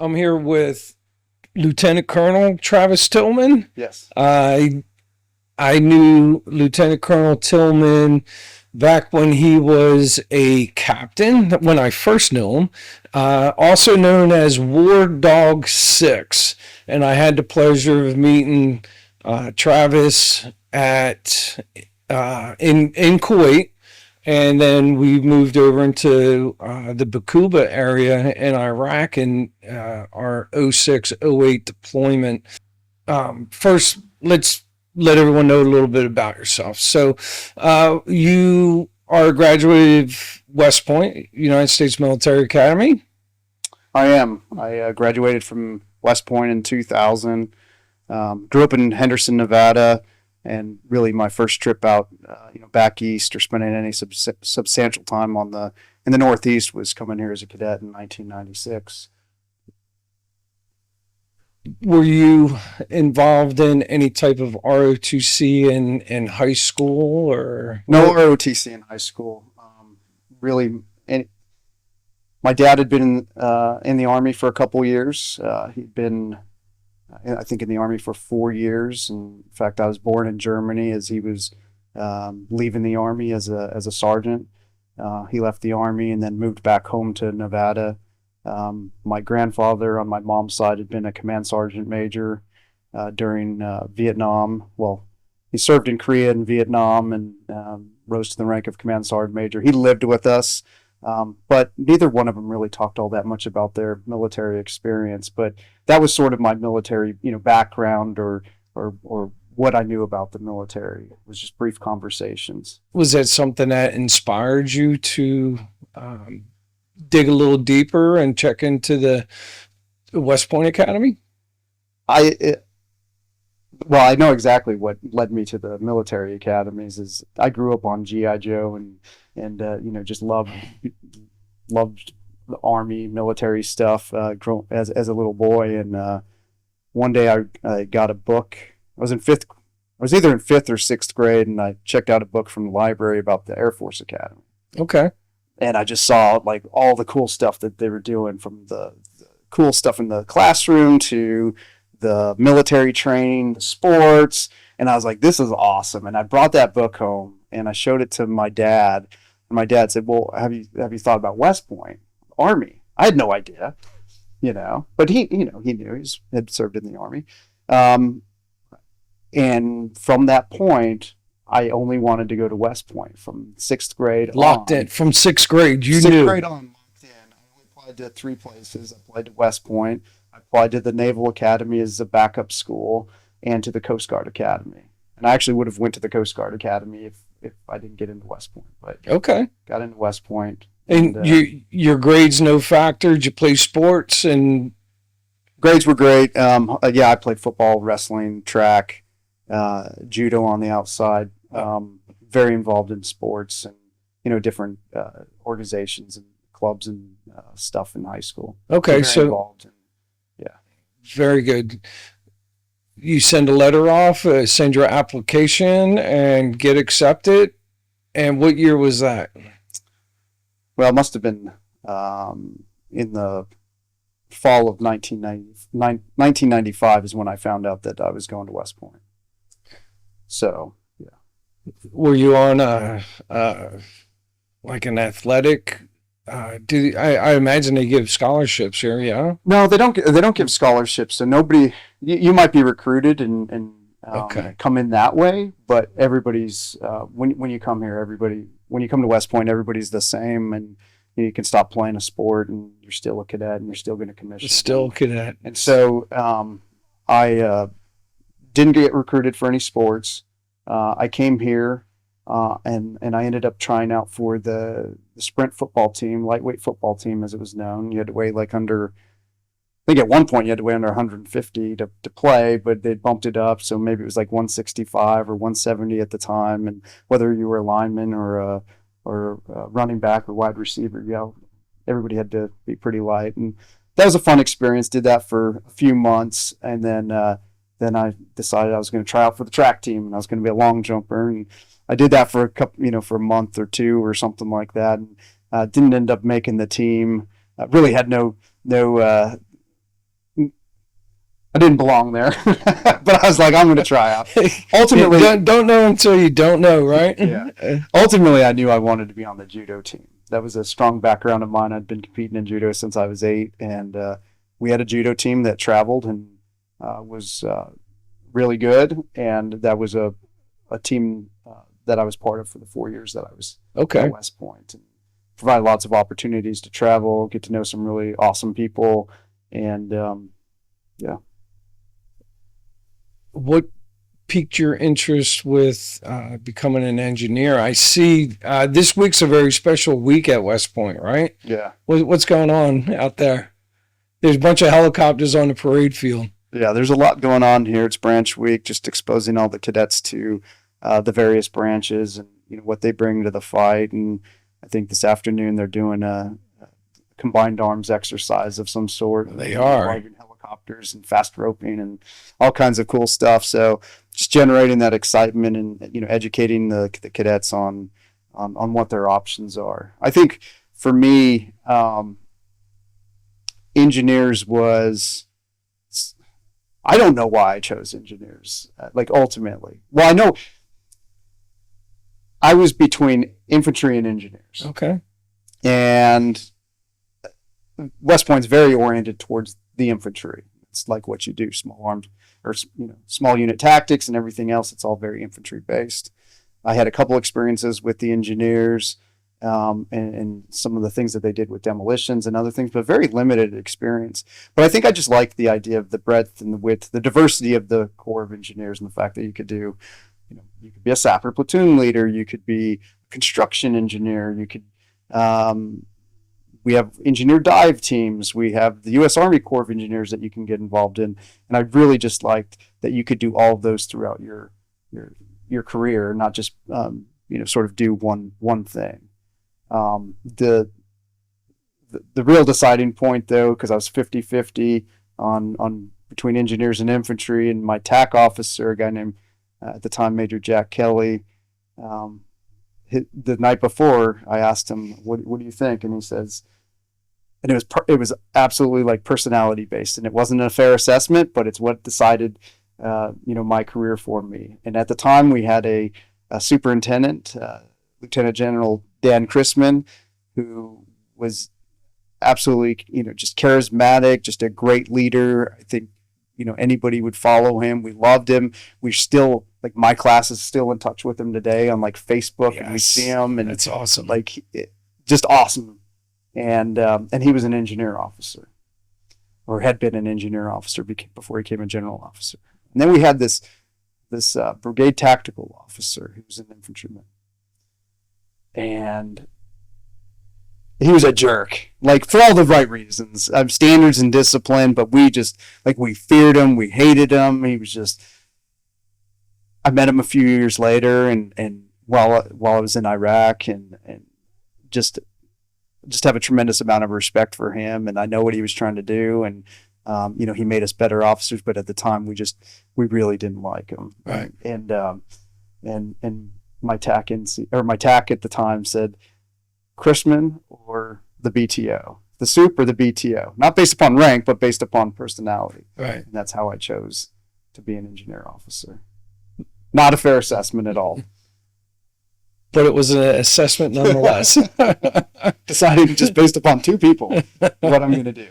I'm here with Lieutenant Colonel Travis Tilman. Yes. I knew Lieutenant Colonel Tilman back when he was a captain, when I first knew him, also known as War Dog 6. And I had the pleasure of meeting Travis in Kuwait. And then we moved over into the Baqubah area in Iraq in our 06-08 deployment. First, let's let everyone know a little bit about yourself. So you are a graduate of West Point, United States Military Academy. I am. I graduated from West Point in 2000. Grew up in Henderson, Nevada, and really my first trip out, back east or spending any substantial time in the Northeast was coming here as a cadet in 1996. Were you involved in any type of ROTC in high school or? No ROTC in high school. Really, my dad had been in the Army for a couple years. He'd been, I think, in the Army for 4 years. And in fact, I was born in Germany as he was leaving the Army as a sergeant. He left the Army and then moved back home to Nevada. My grandfather on my mom's side had been a command sergeant major during Vietnam. Well, he served in Korea and Vietnam and rose to the rank of command sergeant major. He lived with us, but neither one of them really talked all that much about their military experience. But that was sort of my military, background or what I knew about the military. It was just brief conversations. Was that something that inspired you to dig a little deeper and check into the West Point Academy? Well, I know exactly what led me to the military academies. Is I grew up on GI Joe and just loved the Army military stuff as a little boy. And one day I got a book. I was either in fifth or sixth grade, and I checked out a book from the library about the Air Force Academy. Okay. And I just saw like all the cool stuff that they were doing, from the cool stuff in the classroom to the military training, the sports. And I was like, this is awesome. And I brought that book home and I showed it to my dad. And my dad said, well, have you thought about West Point Army? I had no idea, but he knew he had served in the Army. And from that point, I only wanted to go to West Point from sixth grade. Locked in from sixth grade. Sixth grade on, locked in. I only applied to 3 places. I applied to West Point. I applied to the Naval Academy as a backup school, and to the Coast Guard Academy. And I actually would have went to the Coast Guard Academy if I didn't get into West Point. But okay, got into West Point. And your grades no factor? Did you play sports? And grades were great. I played football, wrestling, track, judo on the outside. Very involved in sports and different organizations and clubs and stuff in high school. Okay, so very good. You send a letter off, send your application, and get accepted. And what year was that? Well, it must have been in the fall of 1995 is when I found out that I was going to West Point. So. Were you on like an athletic? I imagine they give scholarships here, yeah? No, they don't. They don't give scholarships. So nobody. You might be recruited and come in that way, but everybody's when you come here, when you come to West Point, everybody's the same, and you can stop playing a sport and you're still a cadet and you're still going to commission. Still a cadet. And so I didn't get recruited for any sports. I came here and I ended up trying out for the sprint football team, lightweight football team as it was known. You had to weigh I think at one point you had to weigh under 150 to play, but they bumped it up. So maybe it was like 165 or 170 at the time. And whether you were a lineman or a running back or wide receiver, everybody had to be pretty light. And that was a fun experience. Did that for a few months. And then I decided I was going to try out for the track team, and I was going to be a long jumper. And I did that for for a month or two or something like that. And didn't end up making the team. Really had no I didn't belong there, but I was like, I'm going to try out. Ultimately, don't know until you don't know, right? Yeah. Ultimately, I knew I wanted to be on the judo team. That was a strong background of mine. I'd been competing in judo since I was 8, and we had a judo team that traveled and was really good. And that was a team that I was part of for the 4 years that I was at West Point. And provided lots of opportunities to travel, get to know some really awesome people, and yeah. What piqued your interest with becoming an engineer? I see this week's a very special week at West Point, right? Yeah. What's going on out there? There's a bunch of helicopters on the parade field. Yeah, there's a lot going on here. It's branch week, just exposing all the cadets to the various branches and what they bring to the fight. And I think this afternoon they're doing a combined arms exercise of some sort. They are involving helicopters and fast roping and all kinds of cool stuff. So just generating that excitement and educating the cadets on what their options are. I think for me, engineers was. I don't know why I chose engineers. Ultimately, well, I know I was between infantry and engineers. Okay. And West Point's very oriented towards the infantry. It's like what you do, small arms or small unit tactics and everything else. It's all very infantry based. I had a couple experiences with the engineers and some of the things that they did with demolitions and other things, but very limited experience. But I think I just liked the idea of the breadth and the width, the diversity of the Corps of Engineers, and the fact that you could do, you could be a sapper platoon leader, you could be a construction engineer, you could. We have engineer dive teams. We have the U.S. Army Corps of Engineers that you can get involved in, and I really just liked that you could do all of those throughout your career, not just sort of do one thing. The real deciding point, though, because I was 50-50 on between engineers and infantry, and my TAC officer, a guy named at the time Major Jack Kelly, the night before, I asked him, "What do you think?" And he says, and it was absolutely like personality based, and it wasn't a fair assessment, but it's what decided, my career for me. And at the time, we had a superintendent, Lieutenant General Dan Chrisman, who was absolutely, just charismatic, just a great leader. I think, anybody would follow him. We loved him. We still, my class is still in touch with him today on Facebook. Yes. And we see him, and it's awesome. Just awesome. And he was an engineer officer, or had been an engineer officer before he became a general officer. And then we had this Brigade Tactical Officer who was an infantryman. And he was a jerk, for all the right reasons, standards and discipline. But we just, we feared him, we hated him. He was just. I met him a few years later, and while I was in Iraq, and just have a tremendous amount of respect for him. And I know what he was trying to do, and he made us better officers. But at the time, we really didn't like him. Right. And my TAC at the time said, Chrisman or the BTO, the soup or the BTO, not based upon rank, but based upon personality. Right. And that's how I chose to be an engineer officer. Not a fair assessment at all. But it was an assessment nonetheless. Deciding just based upon two people what I'm going to do.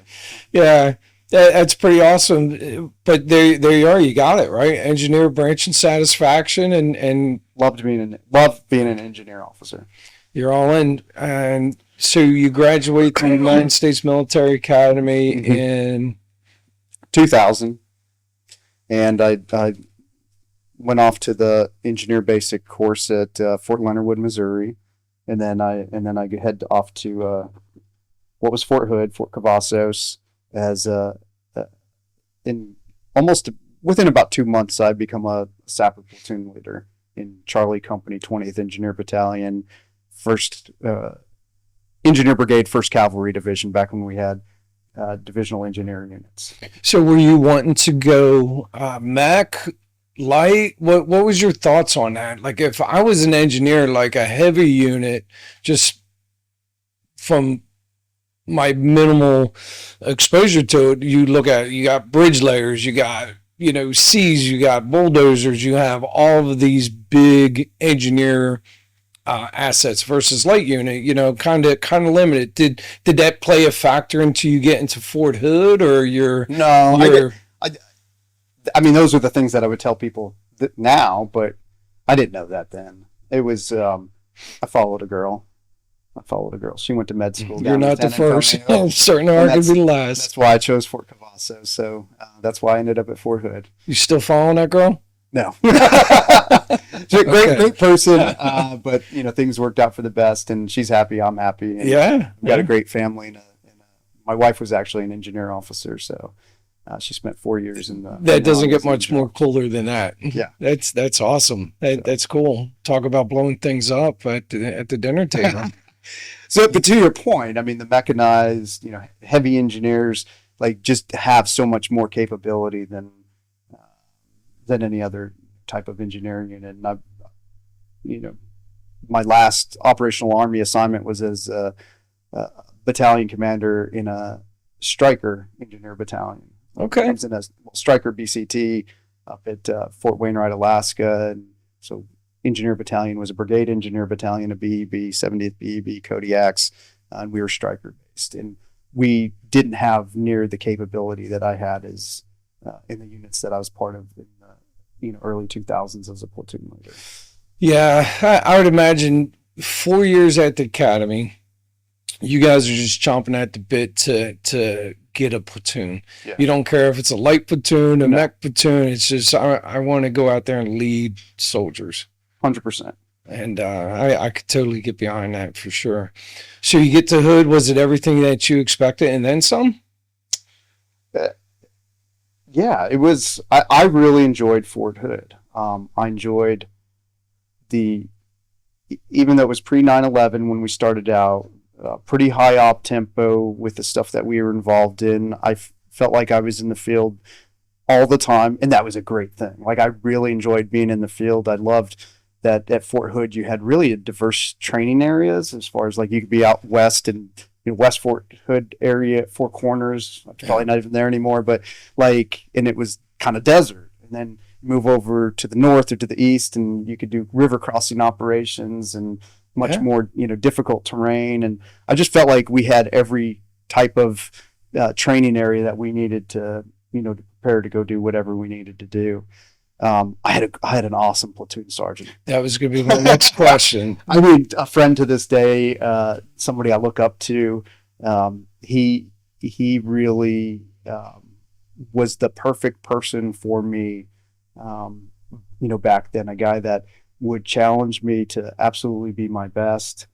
Yeah. That's pretty awesome. But there you are. You got it, right? Engineer branch and satisfaction, and love being an engineer officer. You're all in. And so you graduate from the United States Military Academy in 2000, and I went off to the engineer basic course at Fort Leonard Wood, Missouri, and then I head off to what was Fort Hood, Fort Cavazos. As within about 2 months, I become a sapper platoon leader in Charlie Company, 20th Engineer Battalion, 1st Engineer Brigade, 1st Cavalry Division, back when we had divisional engineering units. So were you wanting to go mech, light? What was your thoughts on that? If I was an engineer, a heavy unit, just from my minimal exposure to it, you look at, you got bridge layers, you got, C's, you got bulldozers, you have all of these big engineer assets versus light unit, kind of limited. Did that play a factor into you getting to Fort Hood, or No, I mean, those are the things that I would tell people now, but I didn't know that then. It was, I followed a girl. She went to med school. You're not the first. I'm certain And to be the last. That's why I chose Fort Cavasso. So that's why I ended up at Fort Hood. You still following that girl? No. She's a great person, but things worked out for the best, and she's happy. I'm happy. And we got a great family. My wife was actually an engineer officer, so she spent 4 years in the. That doesn't get much more cooler than that. Yeah, that's awesome. That's cool. Talk about blowing things up at the dinner table. So, but to your point, I mean, the mechanized, heavy engineers just have so much more capability than any other type of engineering unit. And my last operational Army assignment was as a battalion commander in a Stryker engineer battalion. Okay. I was in a Stryker BCT up at Fort Wainwright, Alaska. And so engineer battalion was a Brigade Engineer Battalion, a BEB, 70th BEB, Kodiaks, and we were Stryker based. And we didn't have near the capability that I had as in the units that I was part of in the early 2000s as a platoon leader. Yeah, I would imagine 4 years at the academy, you guys are just chomping at the bit to get a platoon. Yeah. You don't care if it's a light platoon, a mech platoon. It's just I want to go out there and lead soldiers. 100%. And I could totally get behind that for sure. So you get to Hood. Was it everything that you expected and then some? Yeah, it was. I really enjoyed Fort Hood. I enjoyed even though it was pre 9/11 when we started out, pretty high op tempo with the stuff that we were involved in. I felt like I was in the field all the time, and that was a great thing. I really enjoyed being in the field. I loved that at Fort Hood you had really a diverse training areas as far as you could be out west and West Fort Hood area, Four Corners. It's probably not even there anymore, but and it was kind of desert. And then move over to the north or to the east, and you could do river crossing operations and much more difficult terrain. And I just felt like we had every type of training area that we needed to to prepare to go do whatever we needed to do. I had an awesome platoon sergeant. That was going to be my next question. I mean, a friend to this day, somebody I look up to. He really was the perfect person for me. Back then, a guy that would challenge me to absolutely be my best.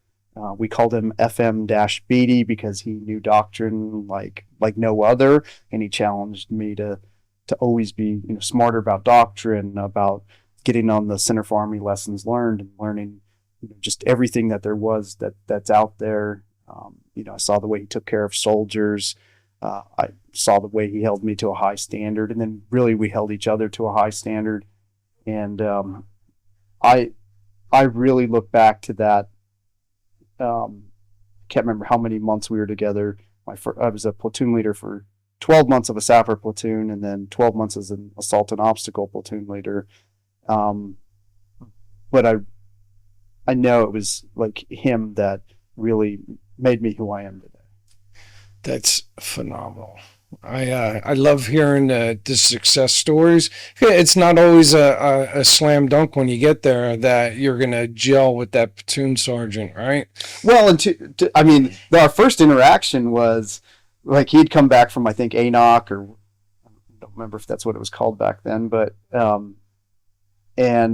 We called him FM-Beatty because he knew doctrine like no other, and he challenged me to always be smarter about doctrine, about getting on the Center for Army Lessons Learned and learning just everything that there was that's out there. I saw the way he took care of soldiers. I saw the way he held me to a high standard, and then really we held each other to a high standard. And I really look back to that. Can't remember how many months we were together. I was a platoon leader for 12 months of a sapper platoon, and then 12 months as an assault and obstacle platoon leader. But I know it was him that really made me who I am today. That's phenomenal. I love hearing the success stories. It's not always a slam dunk when you get there that you're going to gel with that platoon sergeant, right? Well, and I mean, our first interaction was he'd come back from, I think, ANOC, or I don't remember if that's what it was called back then, but and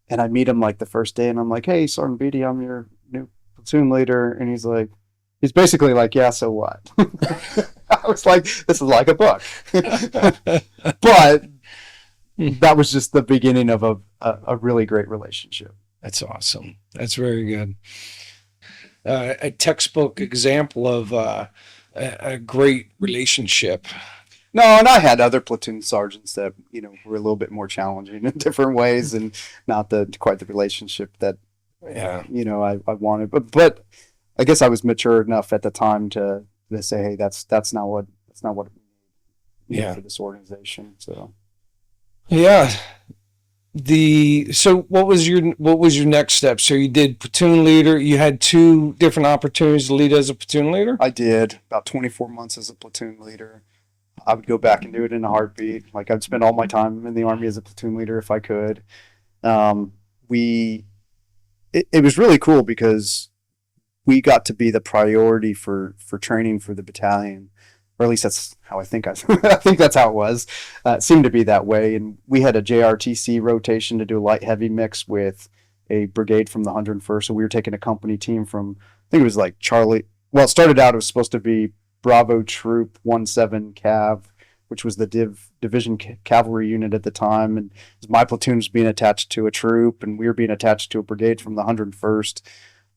I meet him the first day, and I'm like, "Hey, Sergeant Beatty, I'm your new platoon leader," and he's basically yeah, so what? I was like, this is like a book. But that was just the beginning of a really great relationship. That's awesome. That's very good. A textbook example of a great relationship. No, and I had other platoon sergeants that, were a little bit more challenging in different ways, and not quite the relationship that, I wanted. But I guess I was mature enough at the time to say, hey, that's not what we need Yeah. for this organization. So Yeah. So what was your next step? So you did platoon leader. You had two different opportunities to lead as a platoon leader. I did about 24 months as a platoon leader. I would go back and do it in a heartbeat. Like I'd spend all my time in the Army as a platoon leader if I could. Um, it was really cool because we got to be the priority for training for the battalion, or at least that's how I think I think that's how it was. It seemed to be that way, and we had a JRTC rotation to do a light heavy mix with a brigade from the 101st. So we were taking a company team from, I think it was like Charlie. Well, it started out, it was supposed to be Bravo Troop 17 Cav, which was the division cavalry unit at the time, and my platoon was being attached to a troop, and we were being attached to a brigade from the 101st.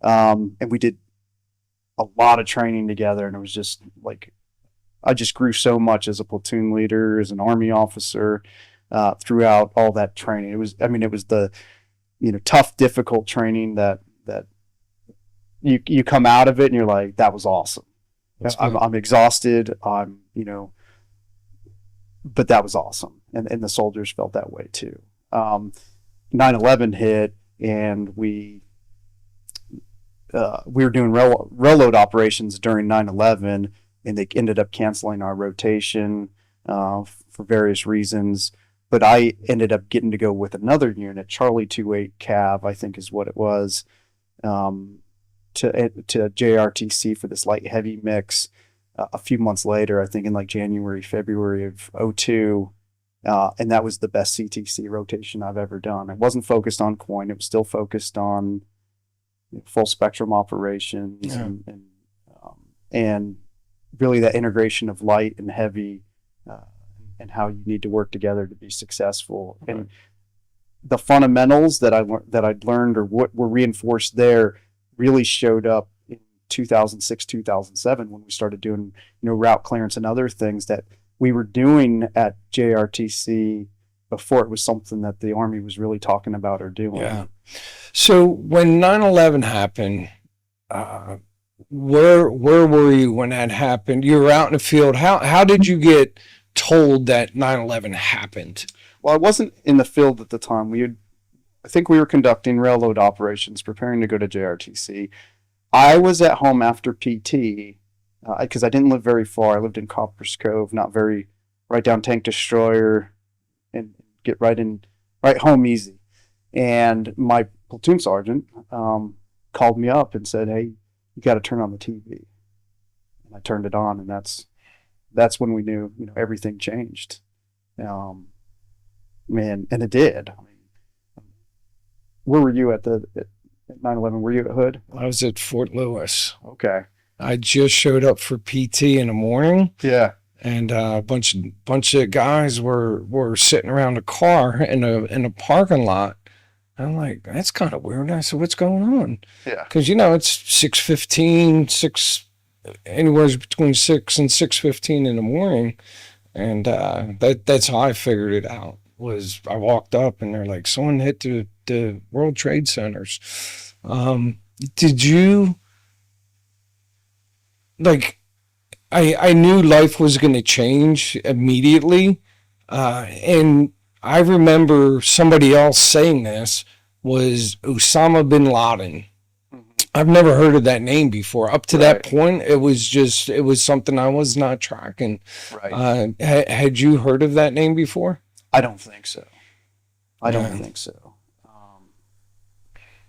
And we did a lot of training together, and it was just like I just grew so much as a platoon leader, as an Army officer, throughout all that training. It was the tough, difficult training that you come out of it and you're like, that was awesome. I'm exhausted. But that was awesome, and the soldiers felt that way too. 9/11 hit, and we were doing railroad operations during 9/11, and they ended up canceling our rotation for various reasons. But I ended up getting to go with another unit, Charlie 28 Cav, I think is what it was, to JRTC for this light heavy mix. A few months later, I think in like January, February of 2002, and that was the best CTC rotation I've ever done. It wasn't focused on coin; it was still focused on full spectrum operations, Yeah. and really that integration of light and heavy, and how you need to work together to be successful. Okay. And the fundamentals that I'd learned or what were reinforced there really showed up in 2006, 2007 when we started doing route clearance and other things that we were doing at JRTC before it was something that the Army was really talking about or doing. Yeah. So when 9/11 happened, where were you when that happened? You were out in the field. How did you get told that 9/11 happened? Well, I wasn't in the field at the time. I think we were conducting railroad operations, preparing to go to JRTC. I was at home after PT because I didn't live very far. I lived in Coppers Cove, right down Tank Destroyer, and get right home easy. And my platoon sergeant called me up and said, "Hey, you got to turn on the TV." And I turned it on, and that's when we knew everything changed. Man, and it did. I mean, where were you at 9/11? Were you at Hood? I was at Fort Lewis. Okay. I just showed up for PT in the morning, Yeah. and a bunch of guys were sitting around a car in a parking lot. I'm like, that's kind of weird. I said, what's going on? Yeah. Because it's 6:15, anywhere between 6 and 6:15 in the morning, and that's how I figured it out. Was I walked up and they're like, someone hit the World Trade Centers. Did you like? I knew life was going to change immediately, and I remember somebody else saying this was Osama bin Laden. I've never heard of that name before. Up to that point, it was something I was not tracking. Right. Had you heard of that name before? I don't think so. I don't think so.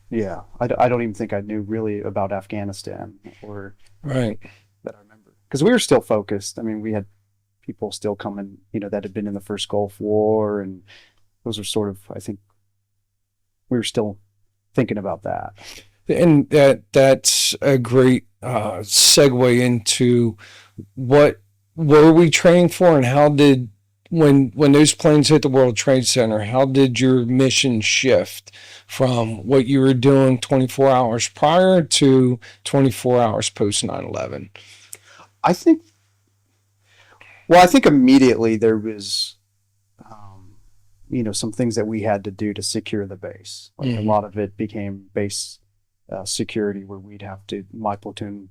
Yeah, I don't even think I knew really about Afghanistan or Right. that I remember. Because we were still focused. I mean, we had people still coming, that had been in the first Gulf War, and those were sort of, I think, we were still thinking about that. And that's a great segue into what were we training for, and how did when those planes hit the World Trade Center, how did your mission shift from what you were doing 24 hours prior to 24 hours post 9/11? I think immediately there was, some things that we had to do to secure the base. Like a lot of it became base security where my platoon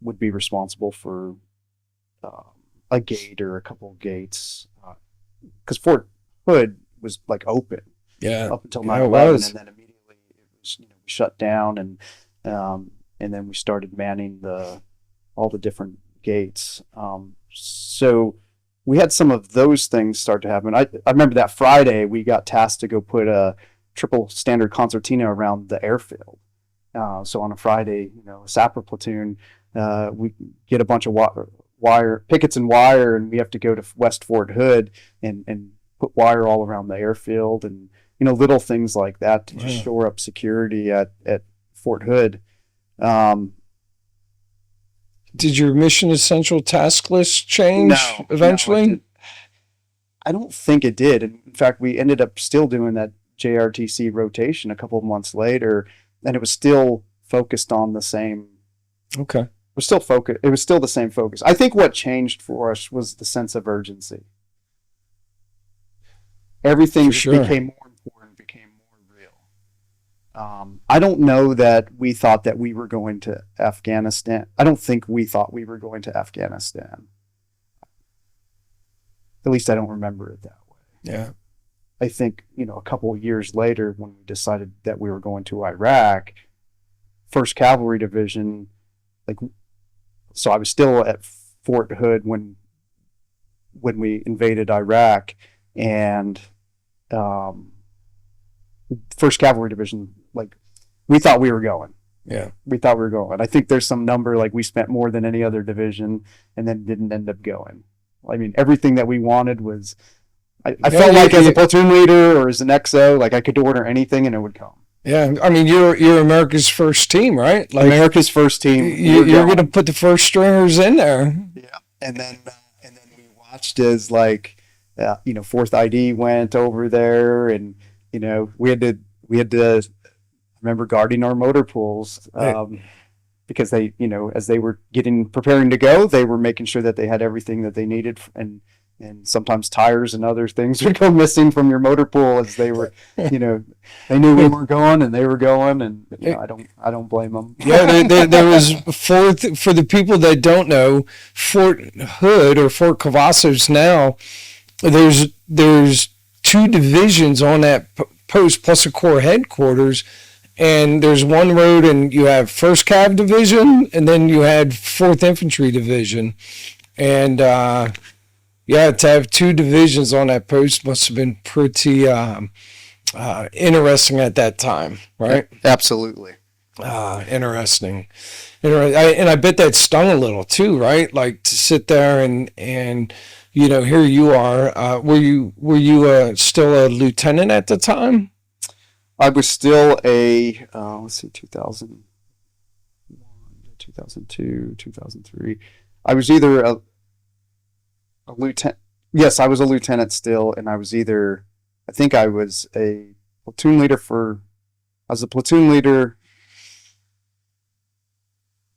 would be responsible for a gate or a couple of gates, because Fort Hood was like open up until 9/11, and then immediately it was, we shut down, and then we started manning all the different gates. So we had some of those things start to happen. I remember that Friday we got tasked to go put a triple standard concertina around the airfield. So on a Friday, a sapper platoon, we get a bunch of wire pickets and wire, and we have to go to West Fort Hood and put wire all around the airfield, and little things like that to just shore up security at Fort Hood. Did your mission essential task list change eventually? No, I don't think it did. In fact, we ended up still doing that JRTC rotation a couple of months later, and it was still focused on the same. Okay. It was still focused. It was still the same focus. I think what changed for us was the sense of urgency. Everything became more important, became more real. I don't know that we thought that we were going to Afghanistan. I don't think we thought we were going to Afghanistan. At least I don't remember it that way. Yeah. I think, a couple of years later when we decided that we were going to Iraq, 1st Cavalry Division, so I was still at Fort Hood when we invaded Iraq, and 1st Cavalry Division, we thought we were going. Yeah. We thought we were going. I think there's some number, we spent more than any other division and then didn't end up going. I mean, everything that we wanted was, I felt like as a platoon leader or as an XO, I could order anything and it would come. Yeah, I mean, you're America's first team, right? America's first team. You're going to put the first stringers in there. Yeah, and then we watched as 4th ID went over there, and we had to I remember guarding our motor pools, because they, as they were preparing to go, they were making sure that they had everything that they needed, and sometimes tires and other things would go missing from your motor pool as they were, they knew we were going and they were going, and I don't blame them. Yeah, there was for the people that don't know, Fort Hood or Fort Cavazos now, there's 2 divisions on that post plus a corps headquarters. And there's one road, and you have 1st Cav Division, and then you had 4th Infantry Division. And, to have 2 divisions on that post must have been pretty interesting at that time, right? Absolutely. Interesting. And I bet that stung a little too, right? To sit there and here you are. Were you still a lieutenant at the time? I was still a, 2001, 2002, 2003. I was either a lieutenant. Yes, I was a lieutenant still, and I was either, I think I was a platoon leader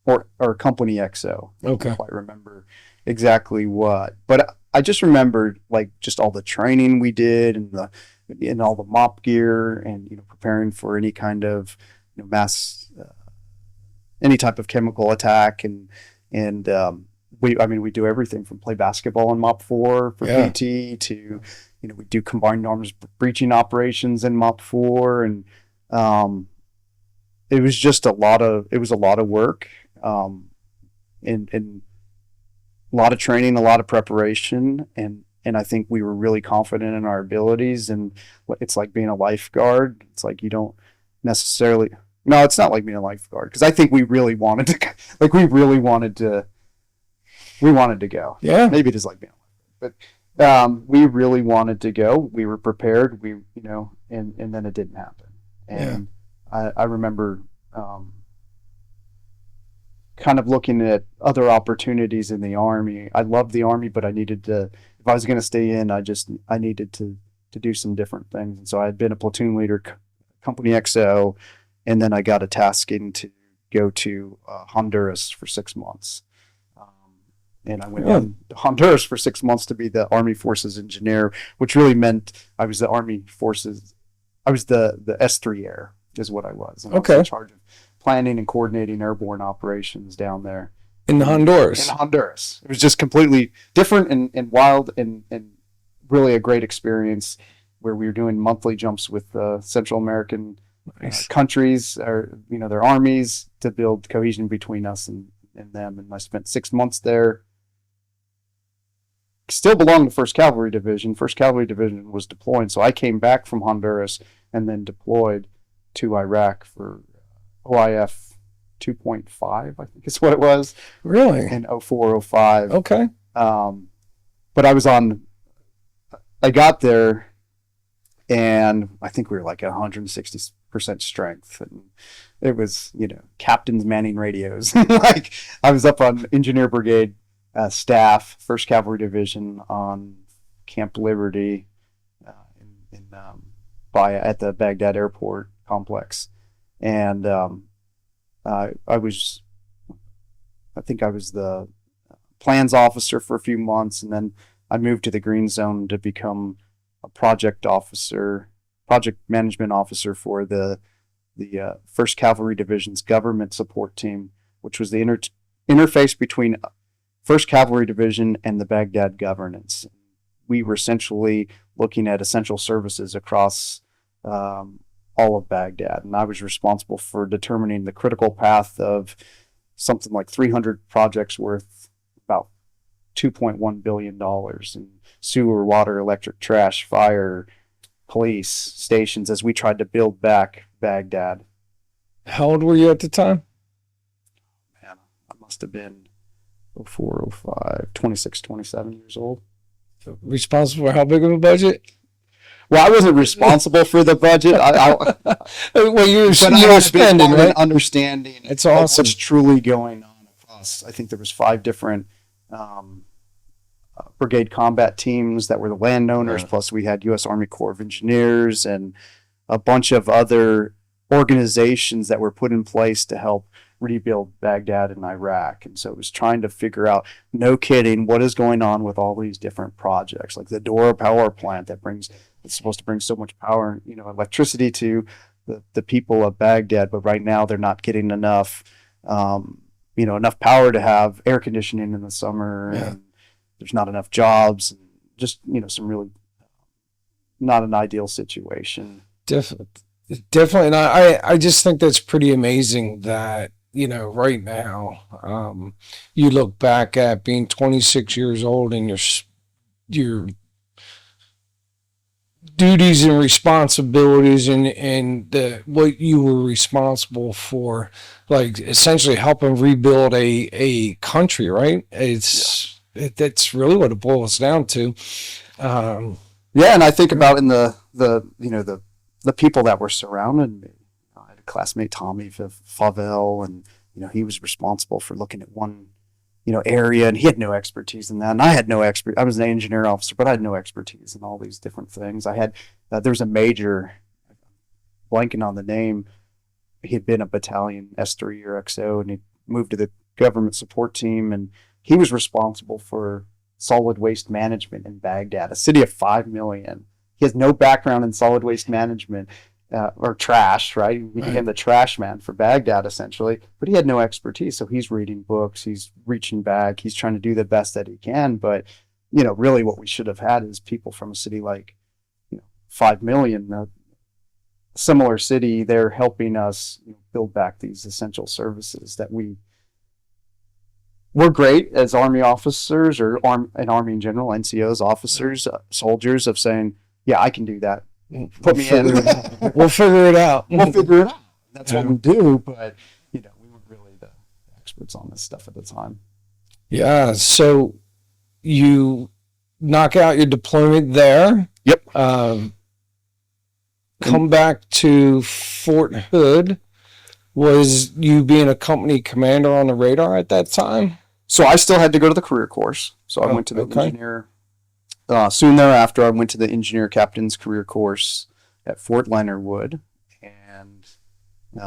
or company XO. Okay. I don't quite remember exactly what, but I just remembered just all the training we did and all the mop gear, and preparing for any kind of mass, any type of chemical attack, and we do everything from play basketball in MOP 4 for PT to we do combined arms breaching operations in MOP 4, and it was just a lot of work, and a lot of training, a lot of preparation, and I think we were really confident in our abilities. And it's like being a lifeguard. It's you don't necessarily. No, it's not like being a lifeguard, because I think we really wanted to. We wanted to go. Yeah. Maybe it is like being a lifeguard, but we really wanted to go. We were prepared. And then it didn't happen. And I remember. Kind of looking at other opportunities in the Army. I loved the Army, but I needed to, if I was going to stay in, I needed to do some different things. And so I had been a platoon leader, company XO, and then I got a tasking to go to Honduras for 6 months. And I went to Honduras for 6 months to be the Army Forces engineer, which really meant I was the Army Forces. I was the S3 Air is what I was. And I was in charge of planning and coordinating airborne operations down there In Honduras. in Honduras. It was just completely different and wild and really a great experience where we were doing monthly jumps with Central American Nice. countries or their armies to build cohesion between us and them. And I spent 6 months there. Still belonged to 1st Cavalry Division. 1st Cavalry Division was deploying, so I came back from Honduras and then deployed to Iraq for OIF 2.5, I think is what it was, Really? in 04, 05. Okay. But I got there and I think we were like at 160% strength. And it was, captains manning radios. Like I was up on Engineer Brigade staff, 1st Cavalry Division on Camp Liberty at the Baghdad Airport complex. And I think I was the plans officer for a few months, and then I moved to the Green Zone to become a project management officer for the 1st Cavalry Division's government support team, which was the interface between 1st Cavalry Division and the Baghdad governance. We were essentially looking at essential services across all of Baghdad, and I was responsible for determining the critical path of something like 300 projects worth about $2.1 billion in sewer, water, electric, trash, fire, police stations as we tried to build back Baghdad. How old were you at the time? Man, I must have been 04, 05, 26, 27 years old. Responsible for how big of a budget? Well, I wasn't responsible for the budget. Well, you were spending, right? Understanding It's awesome. what's truly going on across. I think there was 5 different brigade combat teams that were the landowners. Yeah. Plus, we had U.S. Army Corps of Engineers and a bunch of other organizations that were put in place to help rebuild Baghdad and Iraq. And so it was trying to figure out, no kidding, what is going on with all these different projects, like the Dora power plant it's supposed to bring so much power, electricity to the people of Baghdad, but right now they're not getting enough, enough power to have air conditioning in the summer. Yeah. And there's not enough jobs, and just, some really not an ideal situation. Definitely. And I just think that's pretty amazing that, right now, you look back at being 26 years old and your duties and responsibilities and what you were responsible for, like essentially helping rebuild a country, right? That's really what it boils down to. Yeah, and I think about in the people that were surrounding me. I had a classmate, Tommy Favel, and he was responsible for looking at one area, and he had no expertise in that, and I had no I was an engineer officer, but I had no expertise in all these different things. I had there was a major, blanking on the name. He had been a battalion S3 or XO, and he moved to the government support team, and he was responsible for solid waste management in Baghdad, a city of 5 million. He has no background in solid waste management or trash, right? He became the trash man for Baghdad, essentially. But he had no expertise, so he's reading books, he's reaching back, he's trying to do the best that he can. But, really what we should have had is people from a city like, 5 million, a similar city, they're helping us build back these essential services that we're great as Army officers or an Army in general, NCOs, officers, soldiers, of saying, yeah, I can do that. Put me in. We'll figure it out. We'll figure it out. That's what we do. But, we weren't really the experts on this stuff at the time. Yeah. So you knock out your deployment there. Yep. Come back to Fort Hood. Was you being a company commander on the radar at that time? So I still had to go to the career course. So I went to the engineer. Soon thereafter, I went to the engineer captain's career course at Fort Leonard Wood, and it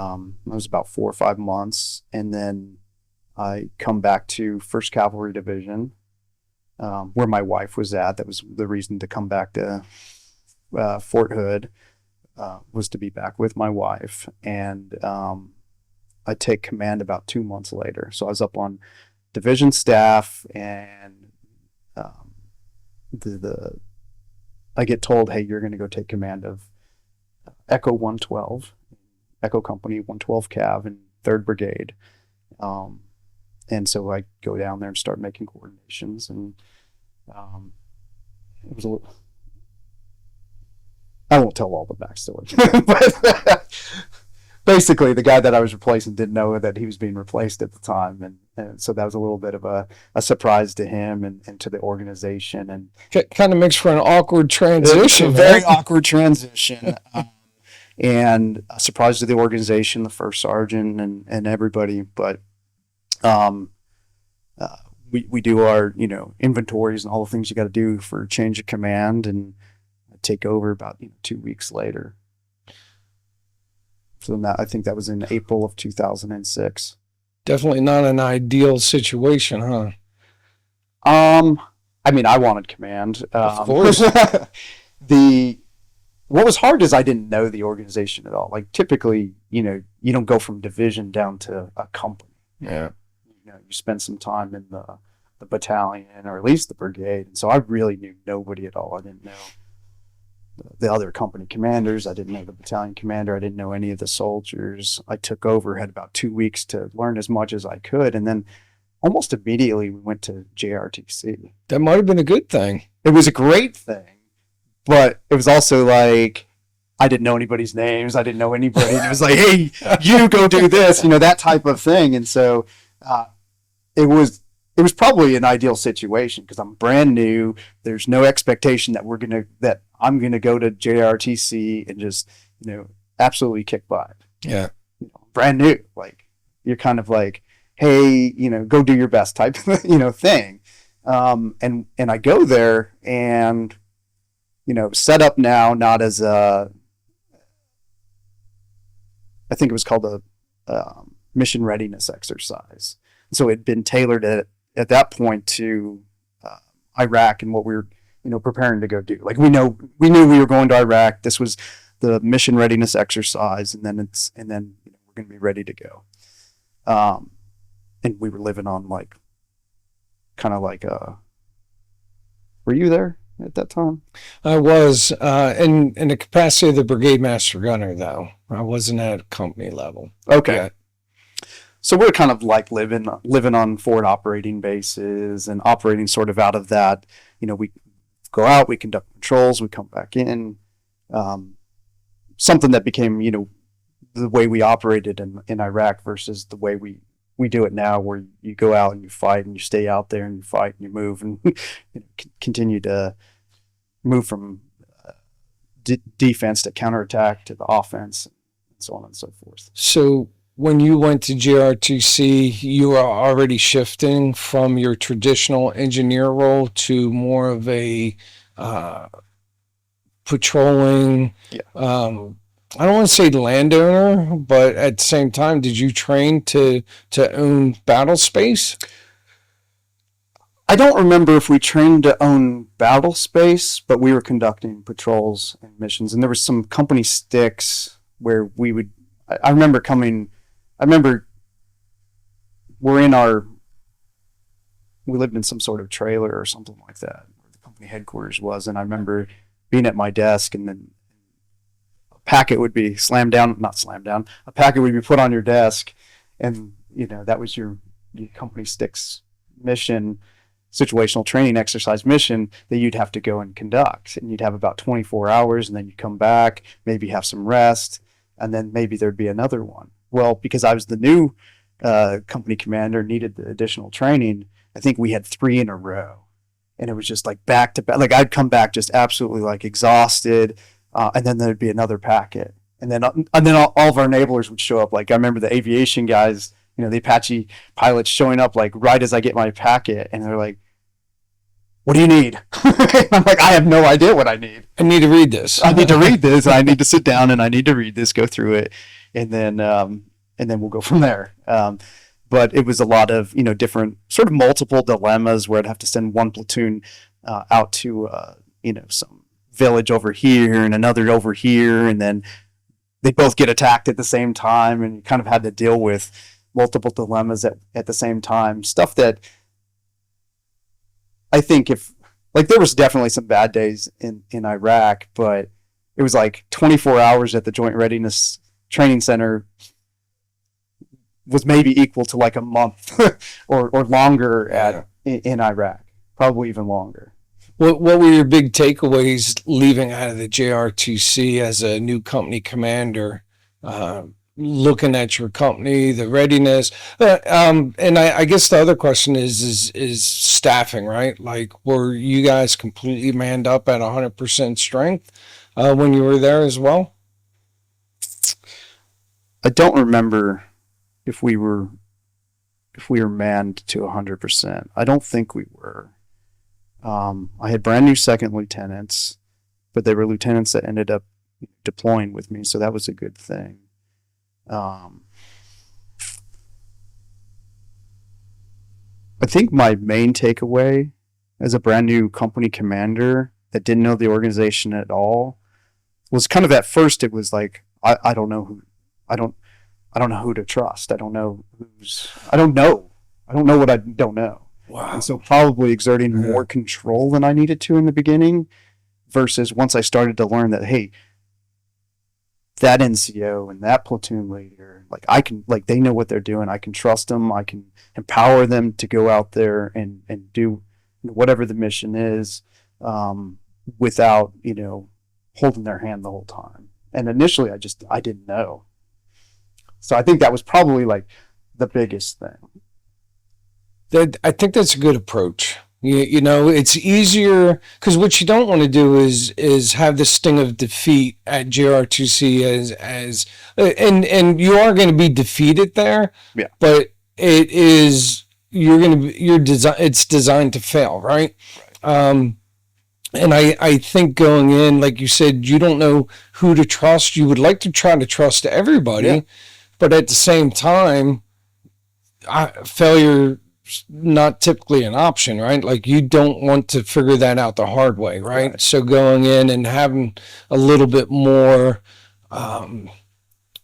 was about 4 or 5 months. And then I come back to 1st Cavalry Division, where my wife was at. That was the reason to come back to Fort Hood, was to be back with my wife. And I take command about 2 months later. So I was up on division staff, and I get told, hey, you're going to go take command of Echo 112, Echo Company 112 Cav and 3rd Brigade. And so I go down there and start making coordinations, and it was a little, I won't tell all the backstory, but basically the guy that I was replacing didn't know that he was being replaced at the time. And so that was a little bit of a surprise to him and to the organization. And kind of makes for an awkward transition. A very awkward transition. And a surprise to the organization, the first sergeant and everybody. But we do our, inventories and all the things you got to do for change of command, and take over about 2 weeks later. So I think that was in April of 2006. Definitely not an ideal situation, huh? I mean, I wanted command. Of course. What was hard is I didn't know the organization at all. Like typically, you don't go from division down to a company. Yeah. You spend some time in the battalion, or at least the brigade. And so I really knew nobody at all. I didn't know the other company commanders. I didn't know the battalion commander. I didn't know any of the soldiers. I took over, had about 2 weeks to learn as much as I could. And then almost immediately we went to JRTC. That might have been a good thing. It was a great thing, but it was also like, I didn't know anybody's names. I didn't know anybody. And it was like, hey, you go do this, that type of thing. And so it was probably an ideal situation because I'm brand new. There's no expectation that I'm gonna go to JRTC and just absolutely kick butt. Yeah, brand new. Like you're kind of like, hey, go do your best type thing. And I go there and set up now not as a, I think it was called a mission readiness exercise. So it had been tailored at that point to Iraq and what we were preparing to go do. Like we knew we were going to Iraq. This was the mission readiness exercise, and then we're going to be ready to go. And we were living on were you there at that time? I was in the capacity of the brigade master gunner, though. I wasn't at a company level. Okay. Yet. So we're kind of like living on forward operating bases and operating sort of out of that. We go out, we conduct patrols, we come back in. Something that became, the way we operated in Iraq versus the way we do it now, where you go out and you fight and you stay out there and you fight and you move and continue to move from defense to counterattack to the offense and so on and so forth. So when you went to JRTC, you were already shifting from your traditional engineer role to more of a patrolling, I don't want to say landowner, but at the same time, did you train to own battle space? I don't remember if we trained to own battle space, but we were conducting patrols and missions. And there were some company sticks where we would, I remember we lived in some sort of trailer or something like that, where the company headquarters was. And I remember being at my desk, and then a packet would be a packet would be put on your desk. And, that was your company sticks mission, situational training exercise mission that you'd have to go and conduct. And you'd have about 24 hours, and then you'd come back, maybe have some rest, and then maybe there'd be another one. Well, because I was the new company commander, needed the additional training, I think we had 3 in a row. And it was just like back to back. Like I'd come back just absolutely like exhausted, and then there'd be another packet. And then all of our enablers would show up. Like I remember the aviation guys, the Apache pilots showing up like right as I get my packet, and they're like, "What do you need?" I'm like, "I have no idea what I need. I need to read this. I need to read this. I need to sit down and I need to read this, go through it, and then we'll go from there." But it was a lot of different sort of multiple dilemmas where I'd have to send one platoon out to some village over here and another over here, and then they both get attacked at the same time, and you kind of had to deal with multiple dilemmas at the same time. Stuff that I think there was definitely some bad days in Iraq, but it was like 24 hours at the Joint Readiness Training Center was maybe equal to like a month or longer in Iraq, probably even longer. What were your big takeaways leaving out of the JRTC as a new company commander? Looking at your company, the readiness, and I guess the other question is staffing, right? Like, were you guys completely manned up at 100% strength when you were there as well? I don't remember if we were manned to 100%. I don't think we were. I had brand new second lieutenants, but they were lieutenants that ended up deploying with me, so that was a good thing. I think my main takeaway as a brand new company commander that didn't know the organization at all was kind of, at first it was like, I don't know who to trust. I don't know what I don't know. Wow. And so probably exerting more control than I needed to in the beginning, versus once I started to learn that, hey, that NCO and that platoon leader, they know what they're doing. I can trust them. I can empower them to go out there and do whatever the mission is, without, holding their hand the whole time. And initially I didn't know. So I think that was probably like the biggest thing. I think that's a good approach. It's easier, because what you don't want to do is have the sting of defeat at JRTC and you are going to be defeated there. Yeah. But it's designed to fail, right? And I think going in, like you said, you don't know who to trust. You would like to try to trust everybody, but at the same time, failure not typically an option, right? Like, you don't want to figure that out the hard way, right? So going in and having a little bit more, I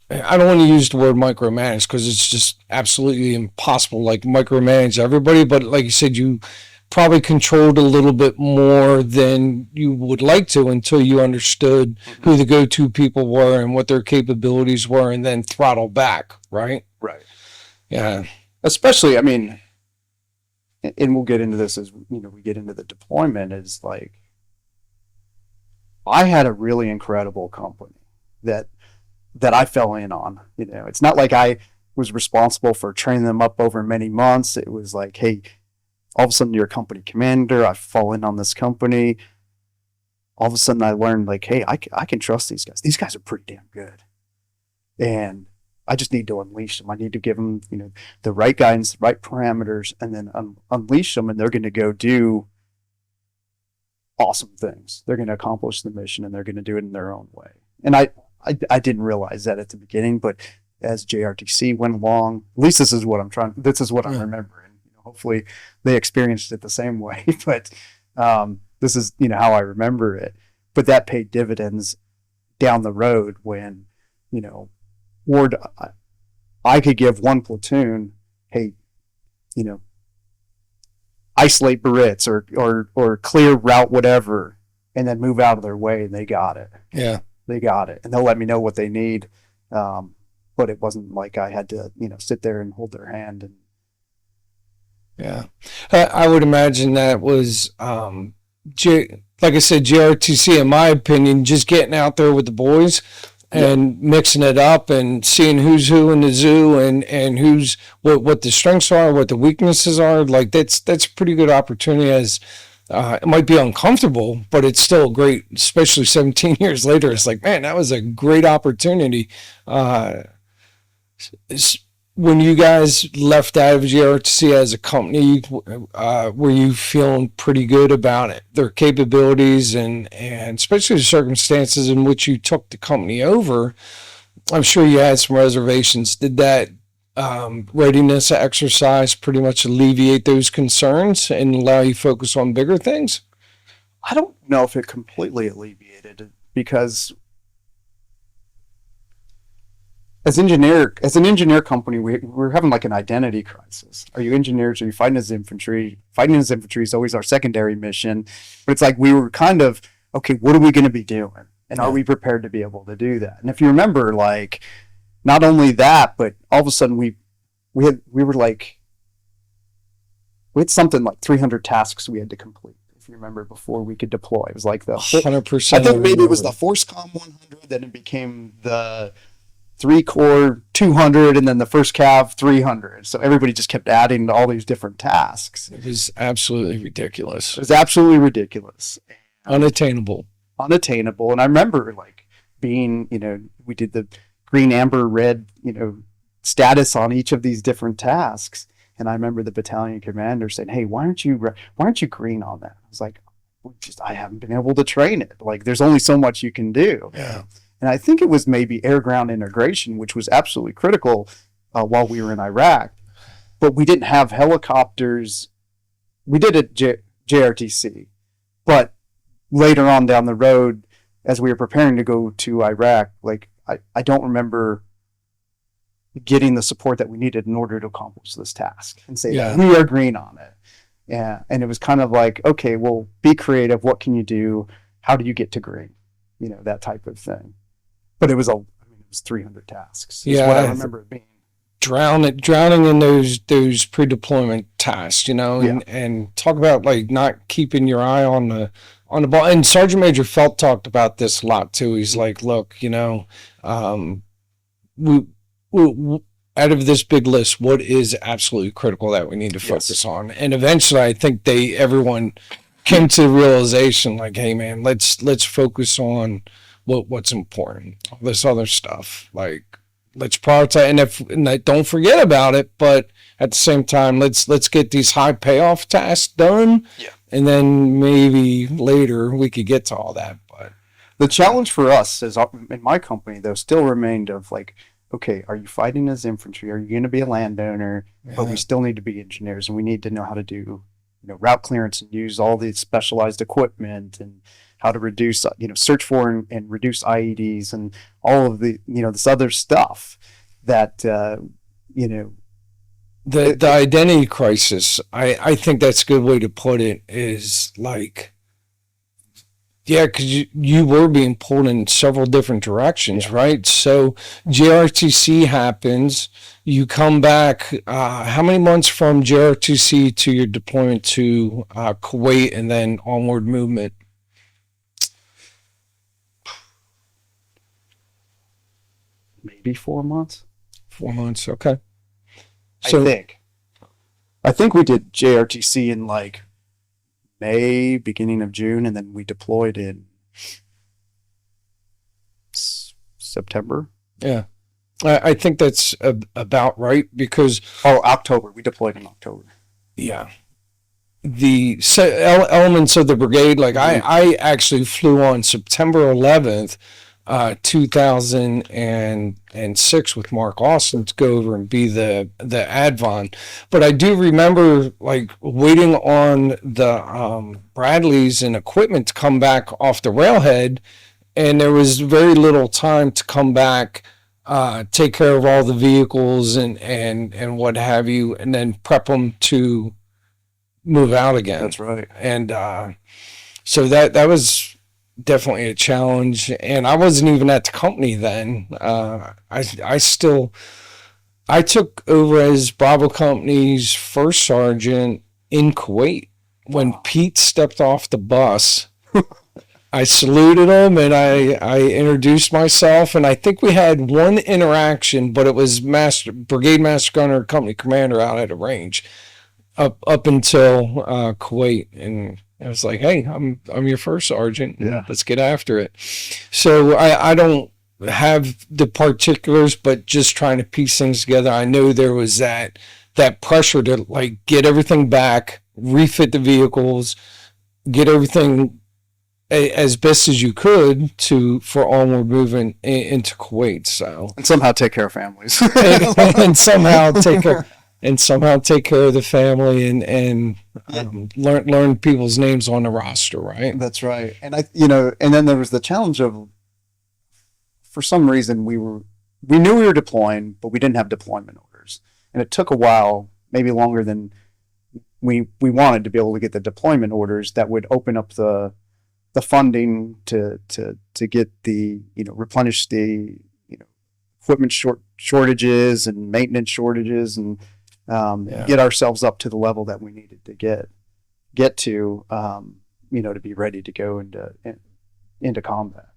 don't want to use the word micromanage, because it's just absolutely impossible, like, micromanage everybody, but like you said, you probably controlled a little bit more than you would like to until you understood who the go-to people were and what their capabilities were, and then throttle back, right? Right. Yeah. Especially, and we'll get into this as we get into the deployment, is like, I had a really incredible company that I fell in on. It's not like I was responsible for training them up over many months. It was like, hey, all of a sudden you're a company commander. I fall in on this company. All of a sudden I learned, like, hey, I can trust these guys. These guys are pretty damn good. And I just need to unleash them. I need to give them, the right guidance, the right parameters, and then unleash them, and they're going to go do awesome things. They're going to accomplish the mission, and they're going to do it in their own way. And I didn't realize that at the beginning, but as JRTC went along, at least this is what I'm remembering. Hopefully they experienced it the same way, but this is, how I remember it. But that paid dividends down the road when, Ward, I could give one platoon, hey, isolate Barrettes or clear route whatever, and then move out of their way, and they got it. Yeah. They got it. And they'll let me know what they need. But it wasn't like I had to, sit there and hold their hand. And yeah. I would imagine that was, like I said, JRTC, in my opinion, just getting out there with the boys and mixing it up and seeing who's who in the zoo and who's what the strengths are, what the weaknesses are. Like, that's a pretty good opportunity. As it might be uncomfortable, but it's still great, especially 17 years later. It's like, man, that was a great opportunity. When you guys left out of JRTC as a company, were you feeling pretty good about it, their capabilities, and especially the circumstances in which you took the company over? I'm sure you had some reservations. Did that readiness exercise pretty much alleviate those concerns and allow you to focus on bigger things? I don't know if it completely alleviated it, because as an engineer company, we're having like an identity crisis. Are you engineers? Are you fighting as infantry? Fighting as infantry is always our secondary mission. But it's like we were kind of, okay, what are we going to be doing? And are we prepared to be able to do that? And if you remember, like, not only that, but all of a sudden we had something like 300 tasks we had to complete. If you remember, before we could deploy, it was like the 100%. I think maybe it was the ForceCom 100, then it became the 3 Corps 200, and then the first Cav 300. So everybody just kept adding all these different tasks. It was absolutely ridiculous. It was absolutely ridiculous. Unattainable. Unattainable. And I remember like being, we did the green, amber, red, status on each of these different tasks. And I remember the battalion commander saying, "Hey, why aren't you green on that?" I was like, I haven't been able to train it. Like, there's only so much you can do. Yeah. And I think it was maybe air-ground integration, which was absolutely critical while we were in Iraq. But we didn't have helicopters. We did it JRTC. But later on down the road, as we were preparing to go to Iraq, like, I don't remember getting the support that we needed in order to accomplish this task and say, we are green on it. Yeah. And it was kind of like, okay, well, be creative. What can you do? How do you get to green? That type of thing. But it was 300 tasks. Yeah. What I remember it being. Drowning in those pre-deployment tasks, and talk about like not keeping your eye on the ball. And Sergeant Major Felt talked about this a lot too. He's like, look, we out of this big list, what is absolutely critical that we need to focus on? And eventually, I think everyone came to the realization, like, hey, man, let's focus on what's important. All this other stuff, like, let's prioritize, and don't forget about it. But at the same time, let's get these high payoff tasks done. Yeah. And then maybe later we could get to all that. But the challenge for us, in my company, though, still remained of like, okay, are you fighting as infantry? Are you going to be a landowner? Yeah. But we still need to be engineers, and we need to know how to do, route clearance and use all the specialized equipment, and how to reduce, search for and reduce IEDs, and all of the, this other stuff that, The identity crisis, I think that's a good way to put it, is like, yeah, because you were being pulled in several different directions, right? So JRTC happens, you come back, how many months from JRTC to your deployment to Kuwait and then onward movement? Maybe 4 months. 4 months, okay. So, I think we did JRTC in like May, beginning of June, and then we deployed in September. Yeah, I think that's about right, because October. We deployed in October. Yeah, the elements of the brigade, like I actually flew on September 11th, 2006 with Mark Austin to go over and be the advon. But I do remember like waiting on the Bradleys and equipment to come back off the railhead, and there was very little time to come back, take care of all the vehicles and what have you, and then prep them to move out again. That's right. And so that was definitely a challenge, and I wasn't even at the company then. I took over as Bravo Company's first sergeant in Kuwait when Pete stepped off the bus. I saluted him and I introduced myself, and I think we had one interaction, but it was Brigade Master Gunner, Company Commander out at a range up until Kuwait, and I was like, hey, I'm your first sergeant. Yeah. Let's get after it. So I don't have the particulars, but just trying to piece things together. I know there was that pressure to like get everything back, refit the vehicles, get everything as best as you could for onward movement into Kuwait. So and somehow take care of families. and somehow take care. And somehow take care of the family and learn people's names on the roster, right? That's right. And and then there was the challenge of, for some reason, we knew we were deploying, but we didn't have deployment orders. And it took a while, maybe longer than we wanted, to be able to get the deployment orders that would open up the funding to get the, replenish the, equipment shortages and maintenance shortages, and get ourselves up to the level that we needed to get to, to be ready to go into combat.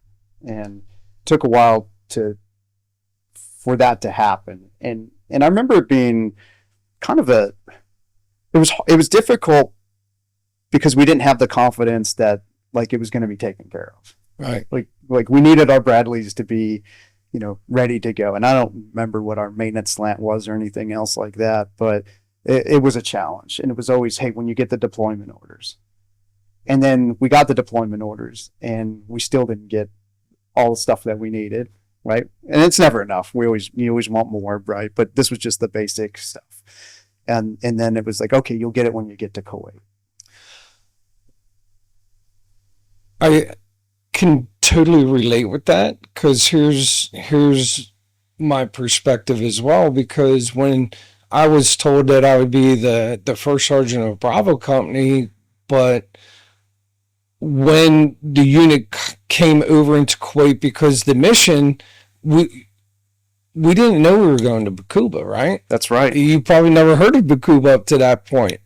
And it took a while for that to happen. And I remember it being kind of it was difficult because we didn't have the confidence that like it was going to be taken care of. Right. Like we needed our Bradleys to be, ready to go. And I don't remember what our maintenance slant was or anything else like that, but it was a challenge. And it was always, hey, when you get the deployment orders. And then we got the deployment orders and we still didn't get all the stuff that we needed, right? And it's never enough. You always want more, right? But this was just the basic stuff. And then it was like, okay, you'll get it when you get to Kuwait. I can totally relate with that, because here's my perspective as well, because when I was told that I would be the first sergeant of Bravo Company, but when the unit came over into Kuwait, because the mission, we didn't know we were going to Baqubah, right? That's right. You probably never heard of Baqubah up to that point.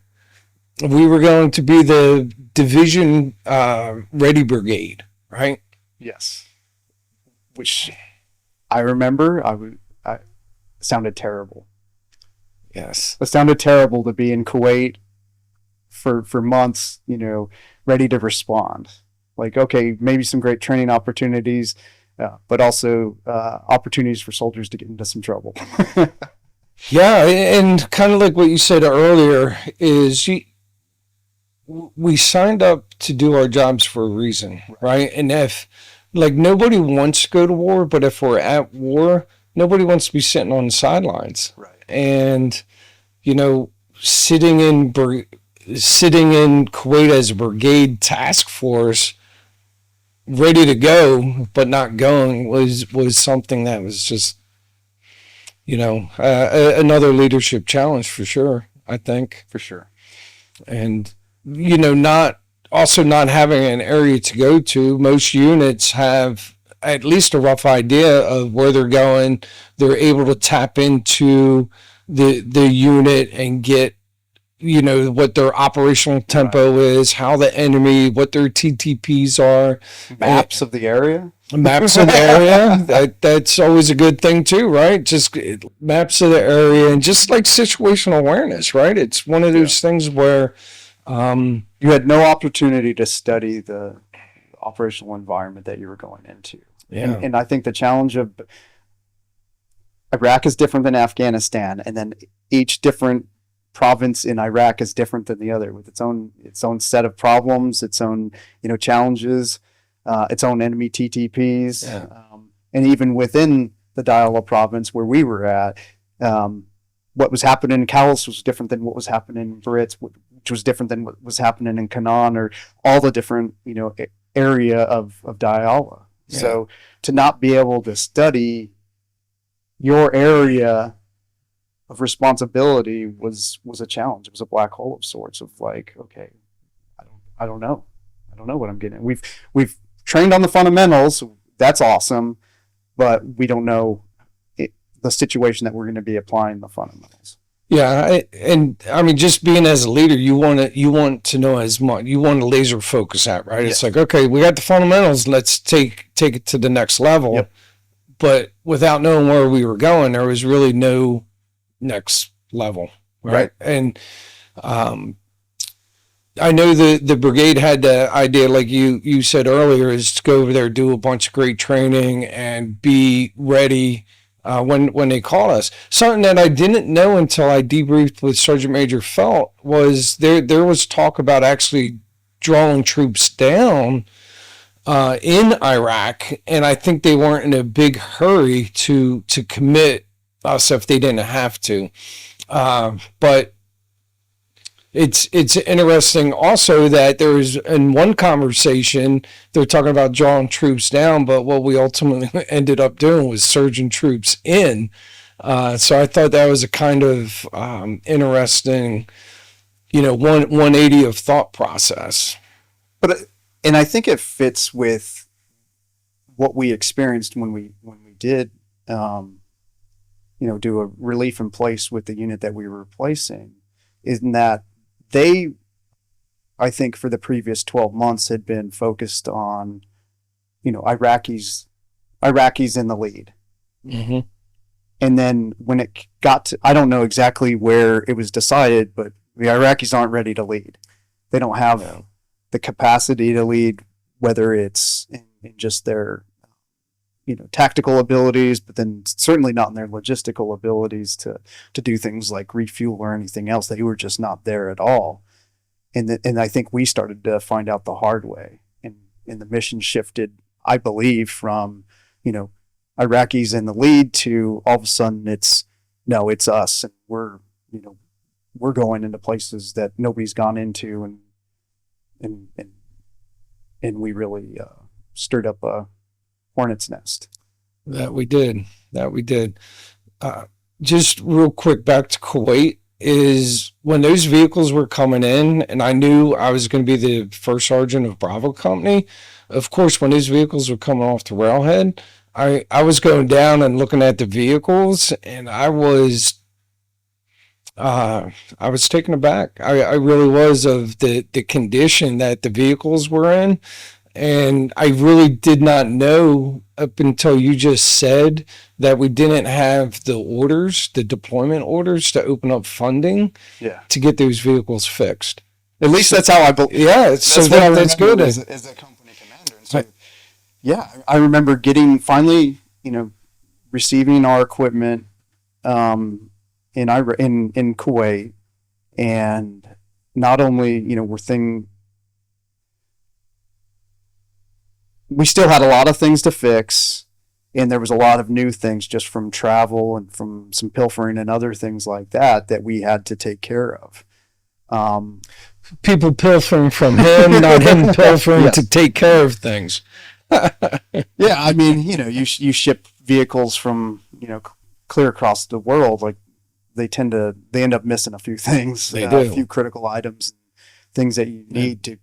We were going to be the division ready brigade, right? Yes. Which I remember, I sounded terrible. Yes. It sounded terrible to be in Kuwait for months, ready to respond. Like, okay, maybe some great training opportunities, but also opportunities for soldiers to get into some trouble. Yeah, and kind of like what you said earlier is we signed up to do our jobs for a reason, right? And if, like, nobody wants to go to war, but if we're at war, nobody wants to be sitting on the sidelines. Right. And, sitting in Kuwait as a brigade task force, ready to go but not going, was something that was just, another leadership challenge for sure, I think. For sure. And not having an area to go to. Most units have at least a rough idea of where they're going. They're able to tap into the unit and get what their operational tempo is, how the enemy, what their TTPs are, maps of the area. That's always a good thing too, right? Just maps of the area and just like situational awareness, right? It's one of those things where you had no opportunity to study the operational environment that you were going into. Yeah. And I think the challenge of Iraq is different than Afghanistan, and then each different province in Iraq is different than the other, with its own set of problems, its own challenges, its own enemy TTPs, and even within the Diyala province where we were at, what was happening in Callus was different than what was happening in Brits, which was different than what was happening in Canaan, or all the different area of Diyala. Yeah. So to not be able to study your area of responsibility was a challenge. It was a black hole of sorts, of like, okay, I don't know what I'm getting. We've trained on the fundamentals. That's awesome, but we don't know the situation that we're going to be applying the fundamentals. Yeah, just being as a leader, you want to know as much. You want to laser focus at, right? It's like, okay, we got the fundamentals. Let's take it to the next level. Yep. But without knowing where we were going, there was really no next level, right? And I know the brigade had the idea, like you said earlier, is to go over there, do a bunch of great training, and be ready when they call us. Something that I didn't know until I debriefed with Sergeant Major Phot was there was talk about actually drawing troops down in Iraq, and I think they weren't in a big hurry to commit us if they didn't have to. But it's interesting also that there was in one conversation they're talking about drawing troops down, but what we ultimately ended up doing was surging troops in. So I thought that was a kind of interesting, 180 of thought process. And I think it fits with what we experienced when we did, do a relief in place with the unit that we were replacing, in that they, I think for the previous 12 months had been focused on, Iraqis in the lead. Mm-hmm. And then when it got to, I don't know exactly where it was decided, but the Iraqis aren't ready to lead. They don't have the capacity to lead, whether it's in just their, tactical abilities, but then certainly not in their logistical abilities to do things like refuel or anything else. They were just not there at all. And I think we started to find out the hard way. And the mission shifted, I believe, from, Iraqis in the lead to all of a sudden it's us, and we're going into places that nobody's gone into, and we really stirred up a hornet's nest. That we did. Just real quick, back to Kuwait, is when those vehicles were coming in, and I knew I was going to be the first sergeant of Bravo Company. Of course, when those vehicles were coming off the railhead, I was going down and looking at the vehicles, and I was taken aback. I really was, of the condition that the vehicles were in. And I really did not know up until you just said that we didn't have the deployment orders to open up funding to get those vehicles fixed. At least that's how I believe. Yeah, that's good. As a company commander. And so, I remember finally, receiving our equipment in Kuwait, and not only, we still had a lot of things to fix, and there was a lot of new things just from travel and from some pilfering and other things like that we had to take care of. People pilfering from him, not him pilfering to take care of things. Yeah, I mean, you ship vehicles from, clear across the world. Like they end up missing a few things. They do. A few critical items, things that you need to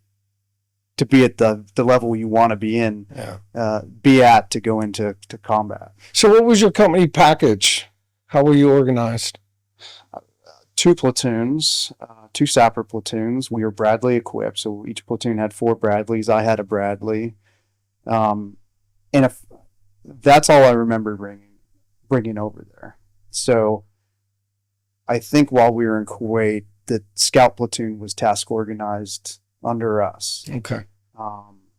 be at the level you want to be in, to go into combat. So what was your company package? How were you organized? 2 platoons, 2 sapper platoons. We were Bradley equipped, so each platoon had 4 Bradleys. I had a Bradley. And that's all I remember bringing over there. So I think while we were in Kuwait, the scout platoon was task organized under us. Okay.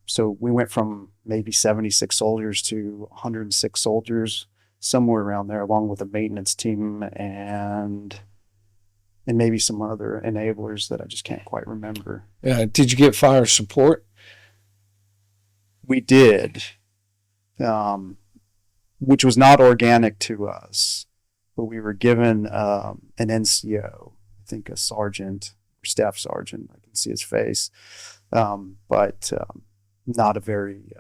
So we went from maybe 76 soldiers to 106 soldiers, somewhere around there, along with a maintenance team and maybe some other enablers that I just can't quite remember. Yeah. Did you get fire support? We did, which was not organic to us, but we were given an NCO, I think a sergeant, or staff sergeant. I can see his face. But not a very,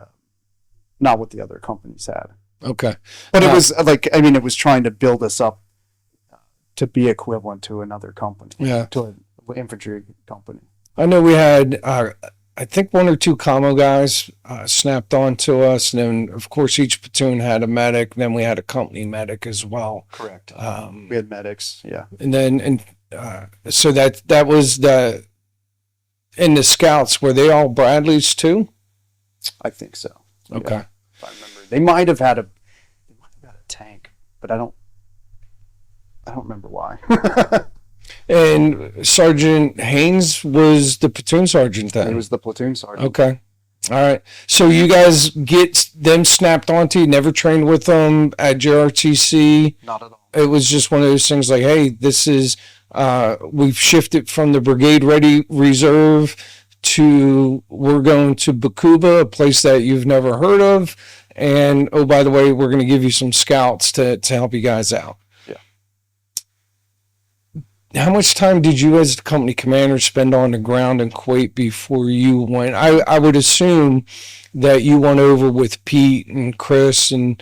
not what the other companies had. Okay. But it was it was trying to build us up to be equivalent to another company, to an infantry company. I know we had, I think 1 or 2 commo guys snapped on to us. And then, of course, each platoon had a medic. Then we had a company medic as well. Correct. We had medics, yeah. And then, so that was the... And the scouts, were they all Bradleys too? I think so. Okay. Yeah, if I remember, they might have had a tank, but I don't remember why. And Sergeant Haynes was the platoon sergeant then? He was the platoon sergeant. Okay. All right. So you guys get them snapped onto you, never trained with them at JRTC? Not at all. It was just one of those things like, hey, this is... we've shifted from the Brigade Ready Reserve to we're going to Baqubah, a place that you've never heard of. And, oh, by the way, we're going to give you some scouts to help you guys out. Yeah. how much time did you as the company commander spend on the ground in Kuwait before you went? I would assume that you went over with Pete and Chris and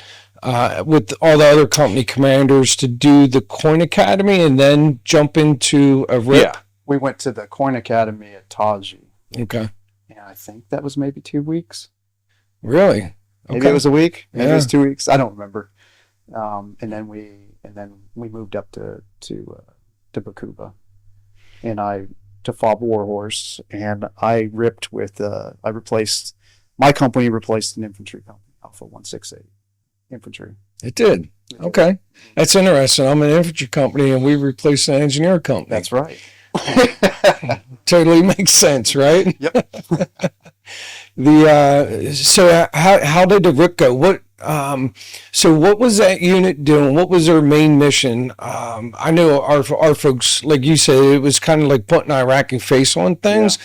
with all the other company commanders to do the Coin Academy and then jump into a RIP. Yeah, we went to the Coin Academy at Taji. Okay. And I think that was maybe 2 weeks. Really? Maybe it was a week. Maybe it was Yeah. 2 weeks. I don't remember. And then we moved up to Baqubah, and to Fob Warhorse, and I ripped with my company replaced an infantry company, Alpha 168 infantry. It did. Okay. That's interesting. I'm an infantry company and we replaced an engineer company. That's right. Totally makes sense, right? Yep. So how did the RIP go? So what was that unit doing? What was their main mission? I know our folks, like you said, it was kind of like putting an Iraqi face on things.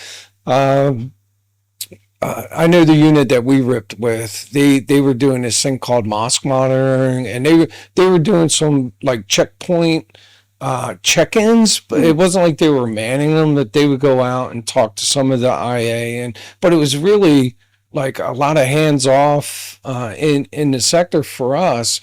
I know the unit that we ripped with, they were doing this thing called mosque monitoring, and they were doing some like checkpoint check-ins, but it wasn't like they were manning them, that they would go out and talk to some of the IA, but it was really like a lot of hands off in the sector for us.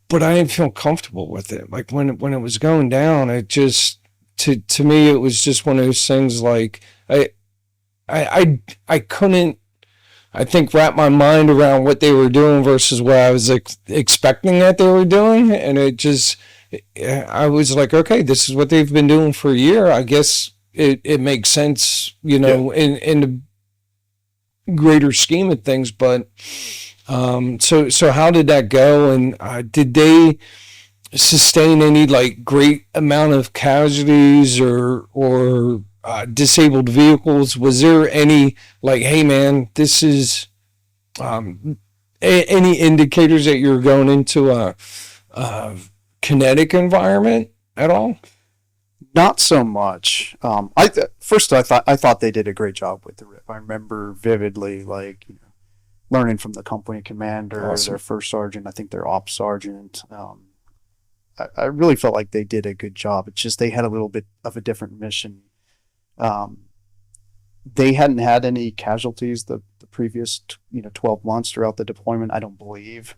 But I didn't feel comfortable with it. Like when it was going down, it just to me it was just one of those things like I couldn't, I think, wrap my mind around what they were doing versus what I was expecting that they were doing, and I was like, okay, this is what they've been doing for a year. I guess it makes sense, in the greater scheme of things. But so how did that go, and did they sustain any like great amount of casualties or disabled vehicles? Was there any like, hey man, this is any indicators that you're going into a kinetic environment at all? Not so much. I thought they did a great job with the RIP. I remember vividly, like, learning from the company commander, Awesome. their first sergeant, I think their ops sergeant. I really felt like they did a good job. It's just they had a little bit of a different mission. They hadn't had any casualties the previous 12 months throughout the deployment, I don't believe.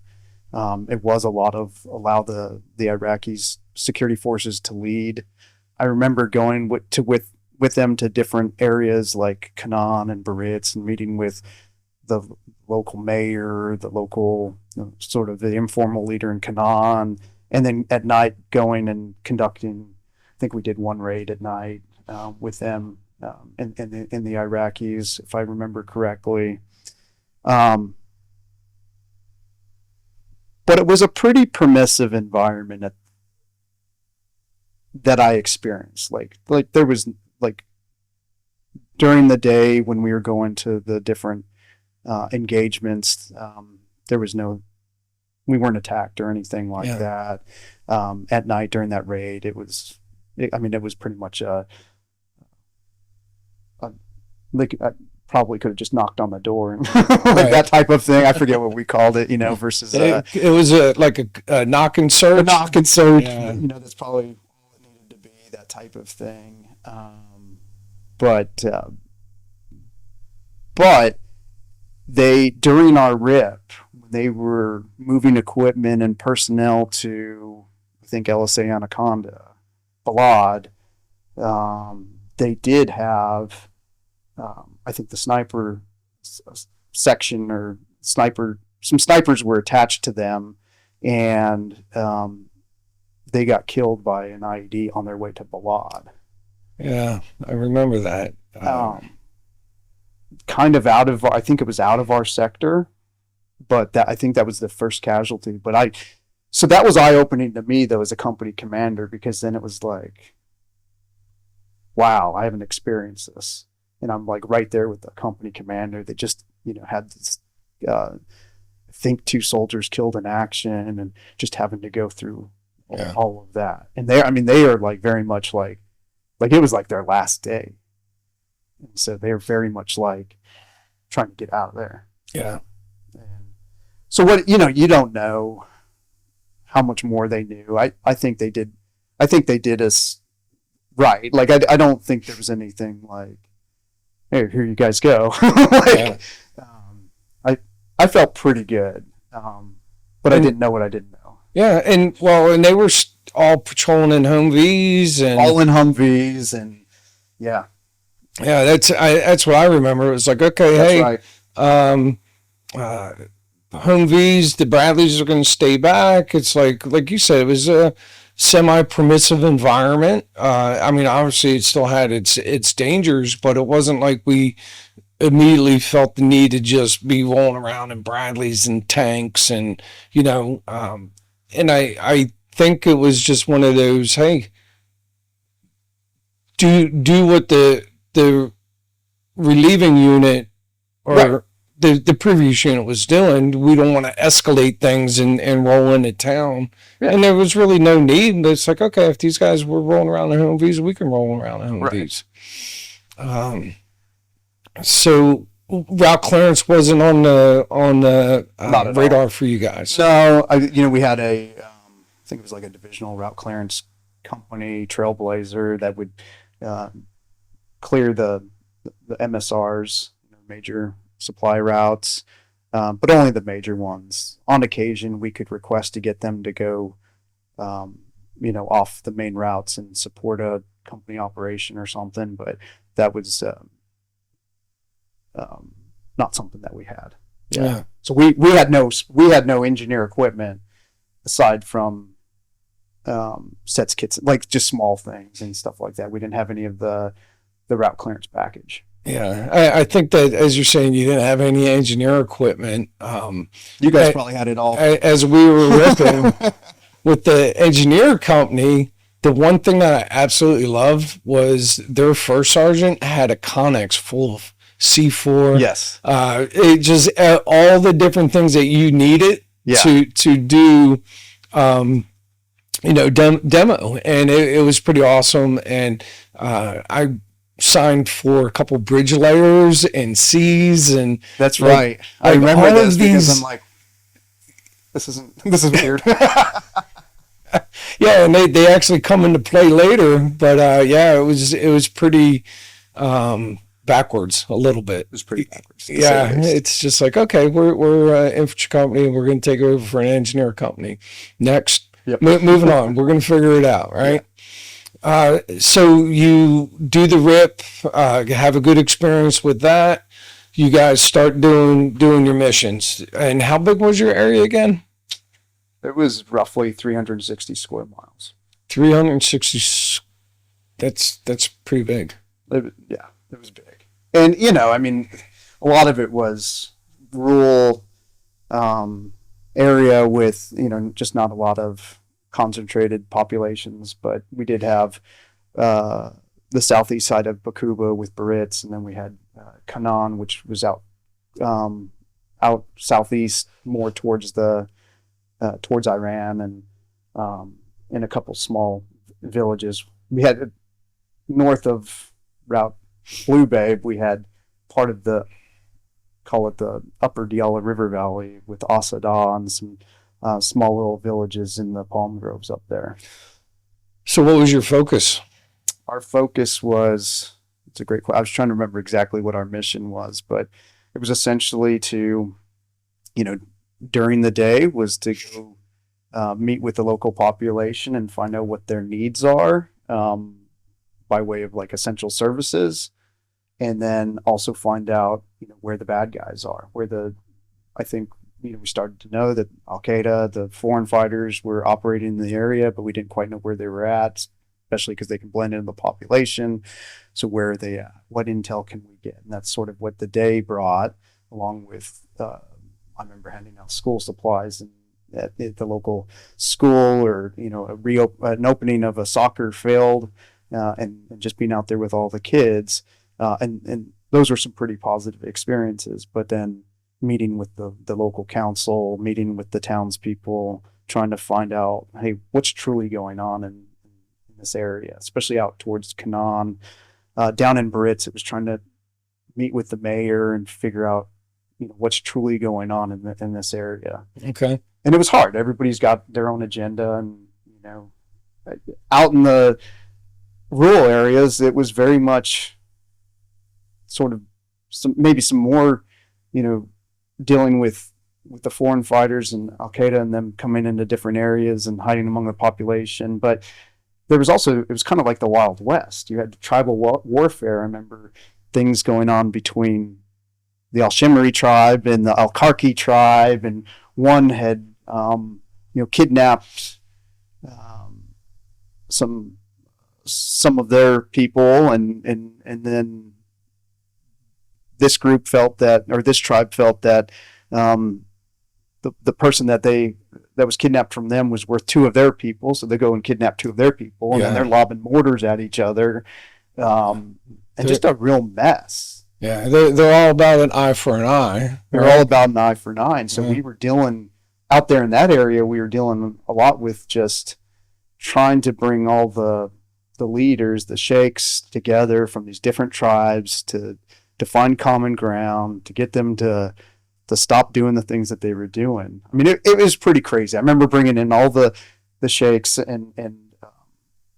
It was allow the Iraqis security forces to lead. I remember going with them to different areas like Canaan and Baritz, and meeting with the local mayor, the local sort of the informal leader in Canaan, and then at night going and conducting. I think we did one raid at night with them and the Iraqis, if I remember correctly. But it was a pretty permissive environment that I experienced. Like there was, like, during the day when we were going to the different engagements, we weren't attacked or anything like that. At night during that raid, it was pretty much like I probably could have just knocked on the door and like that type of thing. I forget what we called it, versus it was like a knock and search. A knock and search. Yeah. That's probably all it needed to be, that type of thing. But they, during our RIP, when they were moving equipment and personnel to, I think, LSA Anaconda, Balad, they did have, I think, the sniper section or some snipers were attached to them, and they got killed by an IED on their way to Balad. Yeah, I remember that. Kind of I think it was out of our sector, but I think that was the first casualty. So that was eye-opening to me, though, as a company commander, because then it was like, wow, I haven't experienced this. And I'm like right there with the company commander that just, had this, I think 2 soldiers killed in action, and just having to go through all of that. And they are like very much like it was like their last day. And so they're very much like trying to get out of there. Yeah. And so what, you don't know how much more they knew. I think they did. I think they did us right. Like I don't think there was anything like, hey, here you guys go. Like, Yeah. I felt pretty good, but I didn't know what I didn't know. Yeah, and they were all patrolling in Humvees and All in Humvees, and yeah, yeah, that's what I remember. It was like, okay, that's hey, right. Humvees, the Bradleys are going to stay back. It's like you said, it was a semi-permissive environment. I mean, obviously, it still had its dangers, but it wasn't like we immediately felt the need to just be rolling around in Bradleys and tanks, and and I think it was just one of those, hey, do what the relieving unit or Right. the previous unit was doing. We don't want to escalate things and roll into town. Yeah. And there was really no need. It's like, okay, if these guys were rolling around the Humvees, we can roll around the Humvees. Right. So route clearance wasn't on the Not at radar all. for you guys. So we had I think it was like a divisional route clearance company, Trailblazer, that would clear the MSRs, major supply routes, but only the major ones. On occasion, we could request to get them to go, off the main routes and support a company operation or something, but that was not something that we had. Yeah. So we had no engineer equipment aside from sets, kits, like just small things and stuff like that. We didn't have any of the route clearance package. Yeah, I think that, as you're saying, you didn't have any engineer equipment. You guys probably had it all. As we were working with the engineer company, the one thing that I absolutely loved was their first sergeant had a Connex full of C4. Yes. It just all the different things that you needed to do, demo, and it was pretty awesome. And I signed for a couple bridge layers and C's, and that's right. I remember all this of because these. I'm like, this is weird. Yeah, and they actually come into play later, but it was pretty backwards a little bit. It was pretty backwards. Yeah, it's just like, okay, we're an infantry company, we're going to take over for an engineer company. Next, Yep. Moving on, we're going to figure it out, right? Yeah. So you do the RIP, have a good experience with that. You guys start doing your missions. And how big was your area again? It was roughly 360 square miles. 360. That's pretty big. It was big. And, a lot of it was rural area with, just not a lot of concentrated populations. But we did have the southeast side of Baqubah with Barits, and then we had Canaan, which was out southeast, more towards towards Iran, and in a couple small villages. We had north of Route Blue Bay, we had part of call it the upper Diyala River Valley with Asadah and some small little villages in the palm groves up there. So what was your focus? Our focus was, it's a great question. I was trying to remember exactly what our mission was, but it was essentially to, during the day was to go meet with the local population and find out what their needs are by way of like essential services, and then also find out where the bad guys are, I think we started to know that Al Qaeda, the foreign fighters, were operating in the area, but we didn't quite know where they were at, especially because they can blend into the population. So where are they at? What intel can we get? And that's sort of what the day brought, along with I remember handing out school supplies and at the local school, or an opening of a soccer field, and just being out there with all the kids, and those were some pretty positive experiences. But then meeting with the local council, meeting with the townspeople, trying to find out, hey, what's truly going on in this area, especially out towards Canaan. Down in Barits, it was trying to meet with the mayor and figure out what's truly going on in this area. Okay. and it was hard. Everybody's got their own agenda, and out in the rural areas, it was very much sort of maybe some more, dealing with the foreign fighters and Al Qaeda and them coming into different areas and hiding among the population. But there was also, it was kind of like the Wild West. You had tribal warfare. I remember things going on between the Al Shimri tribe and the Al Karki tribe, and one had, kidnapped some of their people, and then this group felt that, or this tribe felt that the person that was kidnapped from them was worth two of their people, so they go and kidnap two of their people, and then they're lobbing mortars at each other, and just a real mess. Yeah, they're all about an eye for an eye. They're all about an eye for an eye. And so we were dealing out there in that area. We were dealing a lot with just trying to bring all the leaders, the sheikhs, together from these different tribes to find common ground, to get them to stop doing the things that they were doing. I mean, it was pretty crazy. I remember bringing in all the sheikhs and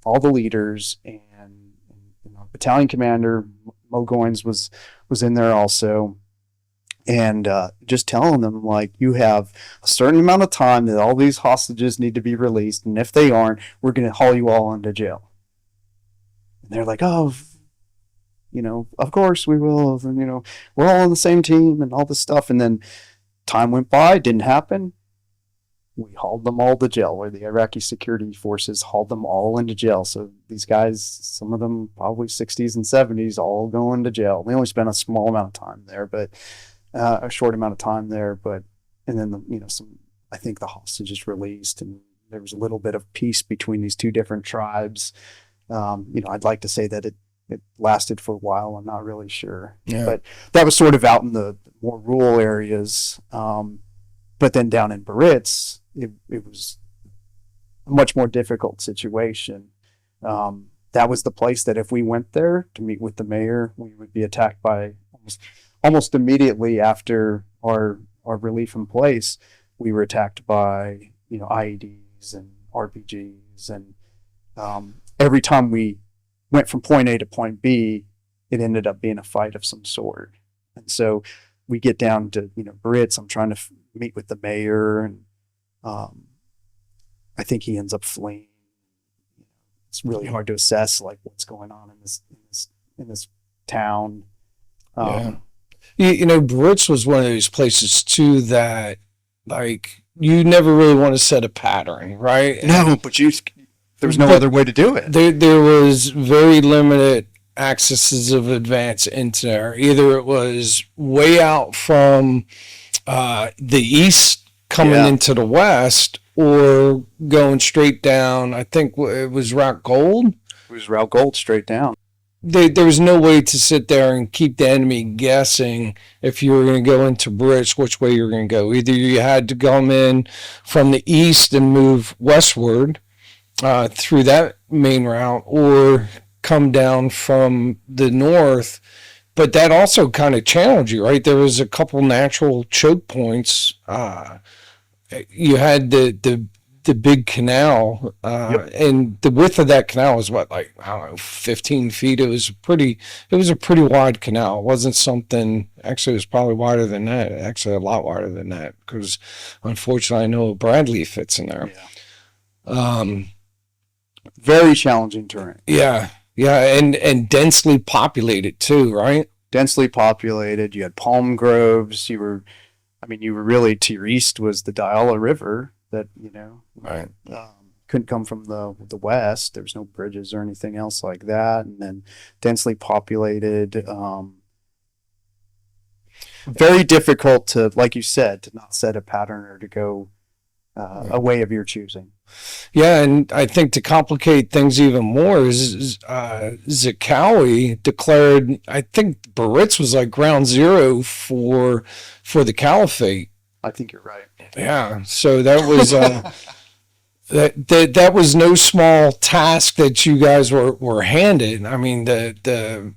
all the leaders, and battalion commander Mo Goins was in there also, and just telling them, like, you have a certain amount of time that all these hostages need to be released, and if they aren't, we're going to haul you all into jail. And they're like, oh, of course we will, and we're all on the same team and all this stuff. And then time went by, didn't happen. We hauled them all to jail, or the Iraqi security forces hauled them all into jail. So these guys, some of them probably 60s and 70s, all going to jail. They only spent a small amount of time there, but a short amount of time there. But and then I think the hostages released, and there was a little bit of peace between these two different tribes. I'd like to say that it lasted for a while. I'm not really sure, but that was sort of out in the more rural areas. But then down in Biarritz, it was a much more difficult situation. That was the place that if we went there to meet with the mayor, we would be attacked by almost immediately after our relief in place. We were attacked by IEDs and RPGs, and every time we went from point A to point B, it ended up being a fight of some sort. And so we get down to Biarritz. I'm trying to meet with the mayor, and I think he ends up fleeing. It's really hard to assess like what's going on in this town. Biarritz was one of those places too that, like, you never really want to set a pattern, right? No, but there's no other way to do it. There was very limited accesses of advance into there. Either it was way out from the east coming into the west, or going straight down. I think it was Route Gold. It was Route Gold straight down. There was no way to sit there and keep the enemy guessing if you were going to go into Biarritz, which way you were going to go. Either you had to come in from the east and move westward through that main route, or come down from the north. But that also kind of challenged you, right? There was a couple natural choke points. You had the big canal, and the width of that canal was 15 feet. It was a pretty wide canal. It wasn't something, actually it was probably wider than that, actually a lot wider than that, because unfortunately I know Bradley fits in there. Very challenging terrain. Yeah, and densely populated too, right? Densely populated. You had palm groves. You were really, to your east was the Diala River that, right. Couldn't come from the west. There was no bridges or anything else like that. And then densely populated. Very difficult to, like you said, to not set a pattern or to go a way of your choosing. Yeah, and I think to complicate things even more is Zakawi declared, I think Biarritz was like ground zero for the caliphate. I think you're right. Yeah, so that was that was no small task that you guys were handed. I mean, the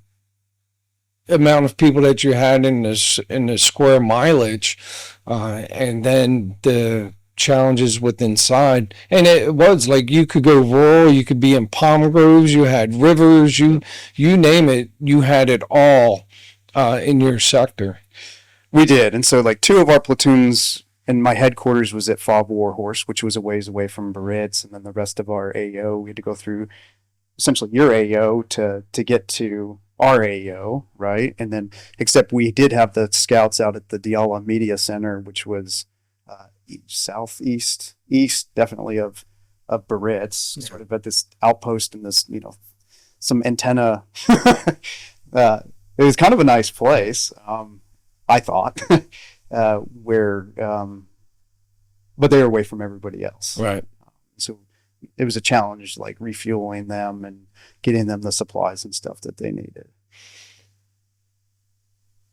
amount of people that you had in the square mileage, and then the challenges with inside. And it was like you could go rural, you could be in palm groves, you had rivers, you name it, you had it all in your sector. We did. And so like two of our platoons, and my headquarters was at Fob Warhorse, which was a ways away from Baritz, and then the rest of our AO, we had to go through essentially your AO to get to our AO, right? And then, except we did have the scouts out at the Diyala Media Center, which was southeast, east, definitely of Baritz, sort of at this outpost in this, some antenna. It was kind of a nice place, I thought, where, but they were away from everybody else. Right. So it was a challenge, like refueling them and getting them the supplies and stuff that they needed.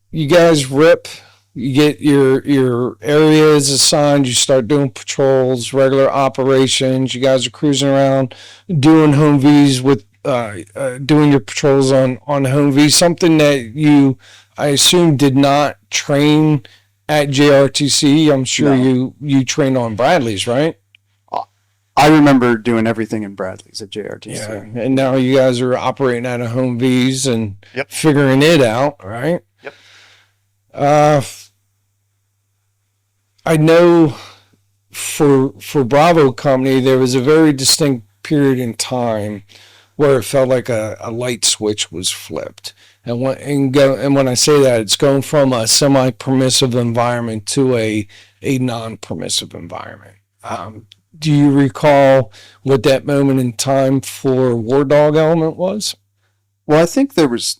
You guys rip, you get your areas assigned, you start doing patrols, regular operations, you guys are cruising around, doing home Vs with, doing your patrols on home Vs, something that you, I assume, did not train at JRTC. I'm sure No. you trained on Bradley's, right? I remember doing everything in Bradley's at JRTC. Yeah, and now you guys are operating out of home Vs and Yep. figuring it out, right? Yep. I know for Bravo Company, there was a very distinct period in time where it felt like a light switch was flipped. And when I say that, it's going from a semi-permissive environment to a non-permissive environment. Do you recall what that moment in time for War Dog element was? Well, I think there was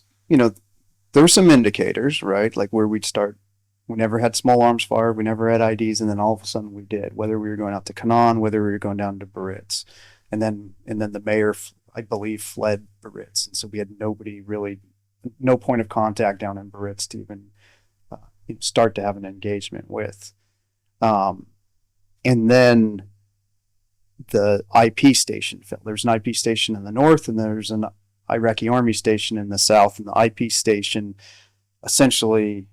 some indicators, right? Like where we'd start. We never had small arms fire. We never had IDs. And then all of a sudden we did, whether we were going out to Canaan, whether we were going down to Baritz. And then the mayor, I believe, fled Baritz. And so we had no point of contact down in Baritz to even start to have an engagement with. And then the IP station fell. There's an IP station in the north, and there's an Iraqi army station in the south. And the IP station, essentially,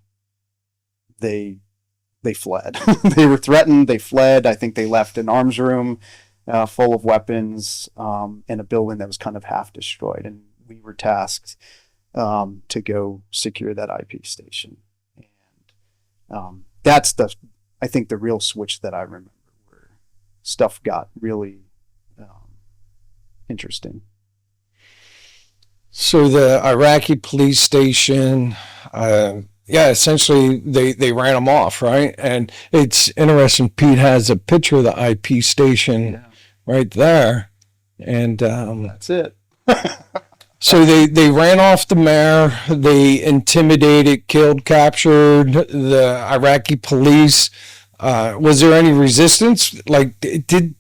they fled. They were threatened. They fled. I think they left an arms room full of weapons in a building that was kind of half destroyed. And we were tasked to go secure that IP station. And that's I think the real switch that I remember, where stuff got really interesting. So the Iraqi police station, essentially they ran them off, right? And it's interesting. Pete has a picture of the IP station right there, and that's it. So they ran off the mayor. They intimidated, killed, captured the Iraqi police. Was there any resistance? Like, did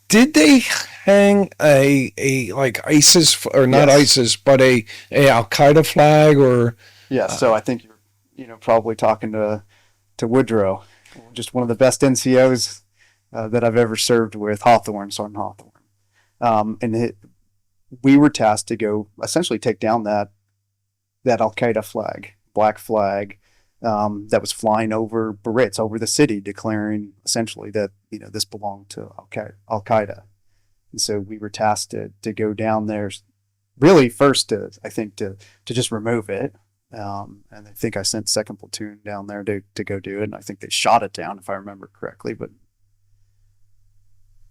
they hang a like ISIS, or not ISIS, but a Al Qaeda flag? Or so I think you're probably talking to Woodrow, just one of the best NCOs that I've ever served with, Sergeant Hawthorne, and we were tasked to go essentially take down that Al Qaeda flag, black flag, that was flying over Baritz, over the city, declaring essentially that this belonged to Al Qaeda. And so we were tasked to go down there, really first to just remove it. And I think I sent 2nd Platoon down there to go do it, and I think they shot it down, if I remember correctly, but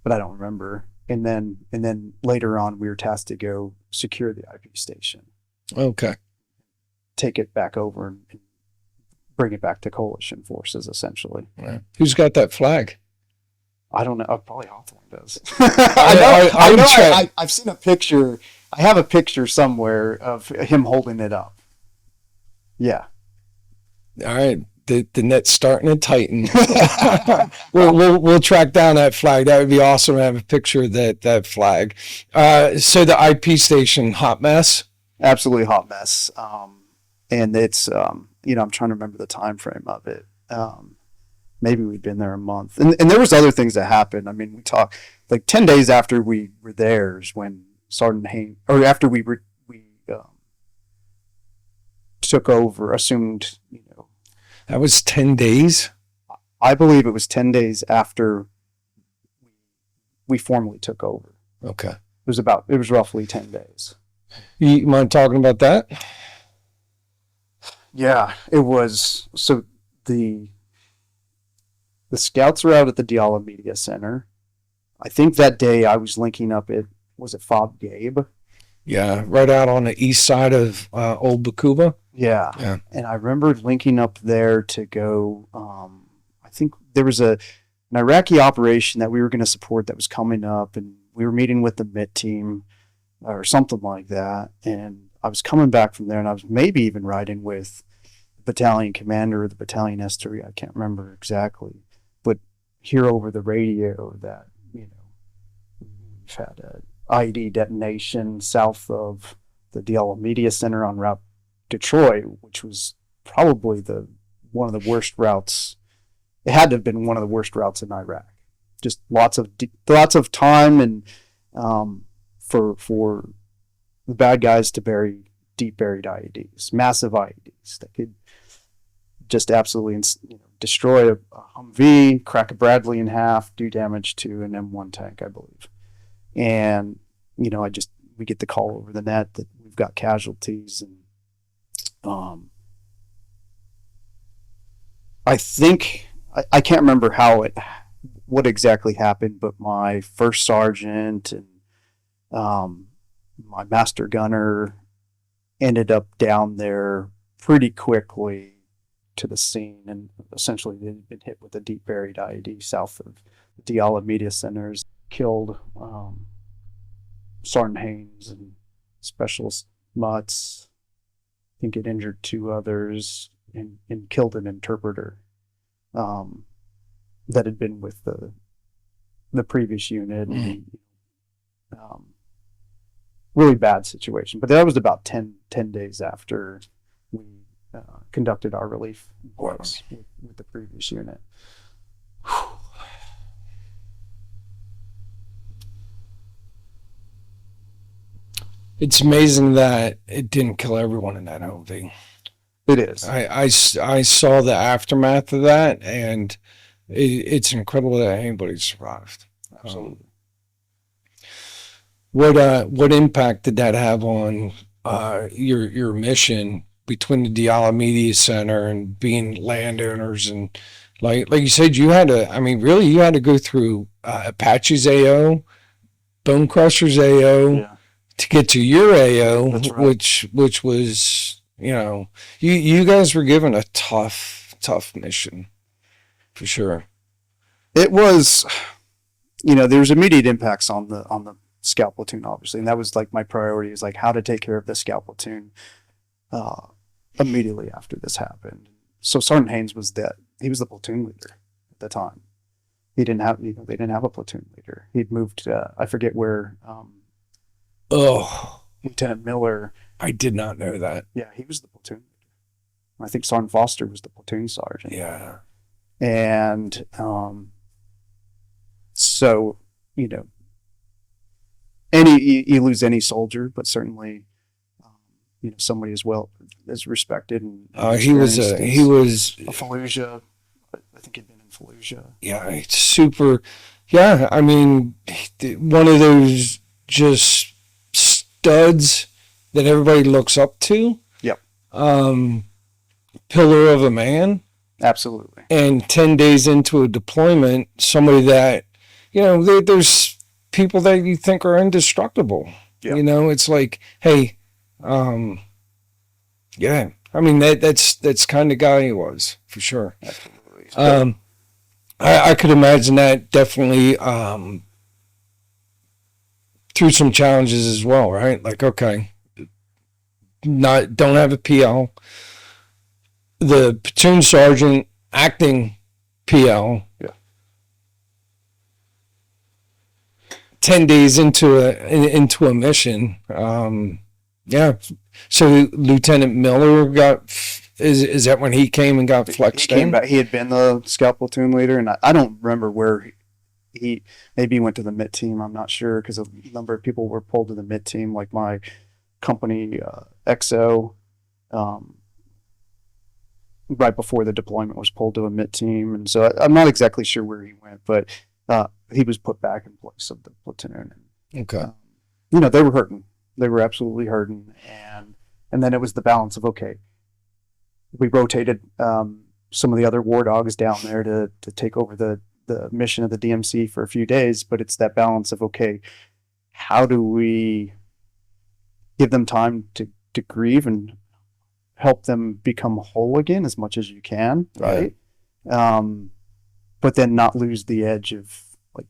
I don't remember. And then later on, we were tasked to go secure the IP station. Okay. Take it back over and bring it back to coalition forces, essentially. Yeah. Who's got that flag? I don't know. Probably Hawthorne does. I know. I've seen a picture. I have a picture somewhere of him holding it up. Yeah. All right. The net's starting to tighten. we'll track down that flag. That would be awesome to have a picture of that flag. So the IP station, hot mess? Absolutely hot mess. And it's, I'm trying to remember the time frame of it. Maybe we'd been there a month. And there was other things that happened. I mean, we talked like 10 days after we were there is when Sergeant Hain, or after we took over, assumed, That was 10 days? I believe it was 10 days after we formally took over. Okay. It was roughly 10 days. You mind talking about that? Yeah, it was. So the scouts were out at the Diala Media Center. I think that day I was linking up was it Fob Gabe? Yeah, right out on the east side of Old Baqubah. Yeah. Yeah. And I remember linking up there to go, I think there was an Iraqi operation that we were going to support that was coming up, and we were meeting with the MIT team or something like that. And I was coming back from there, and I was maybe even riding with the battalion commander or the battalion S3. I can't remember exactly, but hear over the radio that, we've had a IED detonation south of the Diala Media Center on Route Detroit, which was probably one of the worst routes. It had to have been one of the worst routes in Iraq. Just lots of time and for the bad guys to bury deep buried IEDs, massive IEDs that could just absolutely destroy a Humvee, crack a Bradley in half, do damage to an M1 tank, I believe. And we get the call over the net that we've got casualties, and I think I can't remember what exactly happened, but my first sergeant and my master gunner ended up down there pretty quickly to the scene, and essentially they'd been hit with a deep buried IED south of the Diala Media Centers, killed Sergeant Haynes and Specialist Mutz. I think it injured 2 others and killed an interpreter that had been with the previous unit. And, really bad situation. But that was about 10 days after we conducted our relief with the previous unit. It's amazing that it didn't kill everyone in that Humvee. It is. I saw the aftermath of that, and it's incredible that anybody survived. Absolutely. What impact did that have on your mission between the Diala Media Center and being landowners, and like you said, you had to go through Apache's AO, Bone Crusher's AO. Yeah. To get to your AO, That's right. which was, you guys were given a tough mission, for sure. It was, there's immediate impacts on the scout platoon, obviously, and that was like my priority, is like how to take care of the scout platoon immediately after this happened. So Sergeant Haynes he was the platoon leader at the time. He didn't have, they didn't have a platoon leader. He'd moved, I forget where. Lieutenant Miller. I did not know that. Yeah, he was the platoon leader. I think Sergeant Foster was the platoon sergeant. Yeah. And so, you lose any soldier, but certainly, somebody as well as respected. And he was a Fallujah. I think he'd been in Fallujah. Yeah, it's super. Yeah, I mean, one of those just studs that everybody looks up to. Yep. Pillar of a man. Absolutely. And 10 days into a deployment, somebody that, there's people that you think are indestructible. Yep. It's like, hey, yeah. I mean, that's kind of guy he was, for sure. Absolutely. I could imagine that definitely through some challenges as well, right? Like, okay, don't have a PL. The platoon sergeant acting PL. Yeah. 10 days into a mission. Yeah. So Lieutenant Miller is that when he came and got flexed in? He had been the scout platoon leader, and I don't remember where he maybe went to the MIT team. I'm not sure, because a number of people were pulled to the MIT team, like my company XO. Right before the deployment was pulled to a MIT team, and so I'm not exactly sure where he went, but he was put back in place of the platoon. Okay. They were hurting. They were absolutely hurting. And then it was the balance of, okay, we rotated some of the other war dogs down there to take over the mission of the DMC for a few days, but it's that balance of, okay, how do we give them time to grieve and help them become whole again as much as you can, right? Yeah. But then not lose the edge of like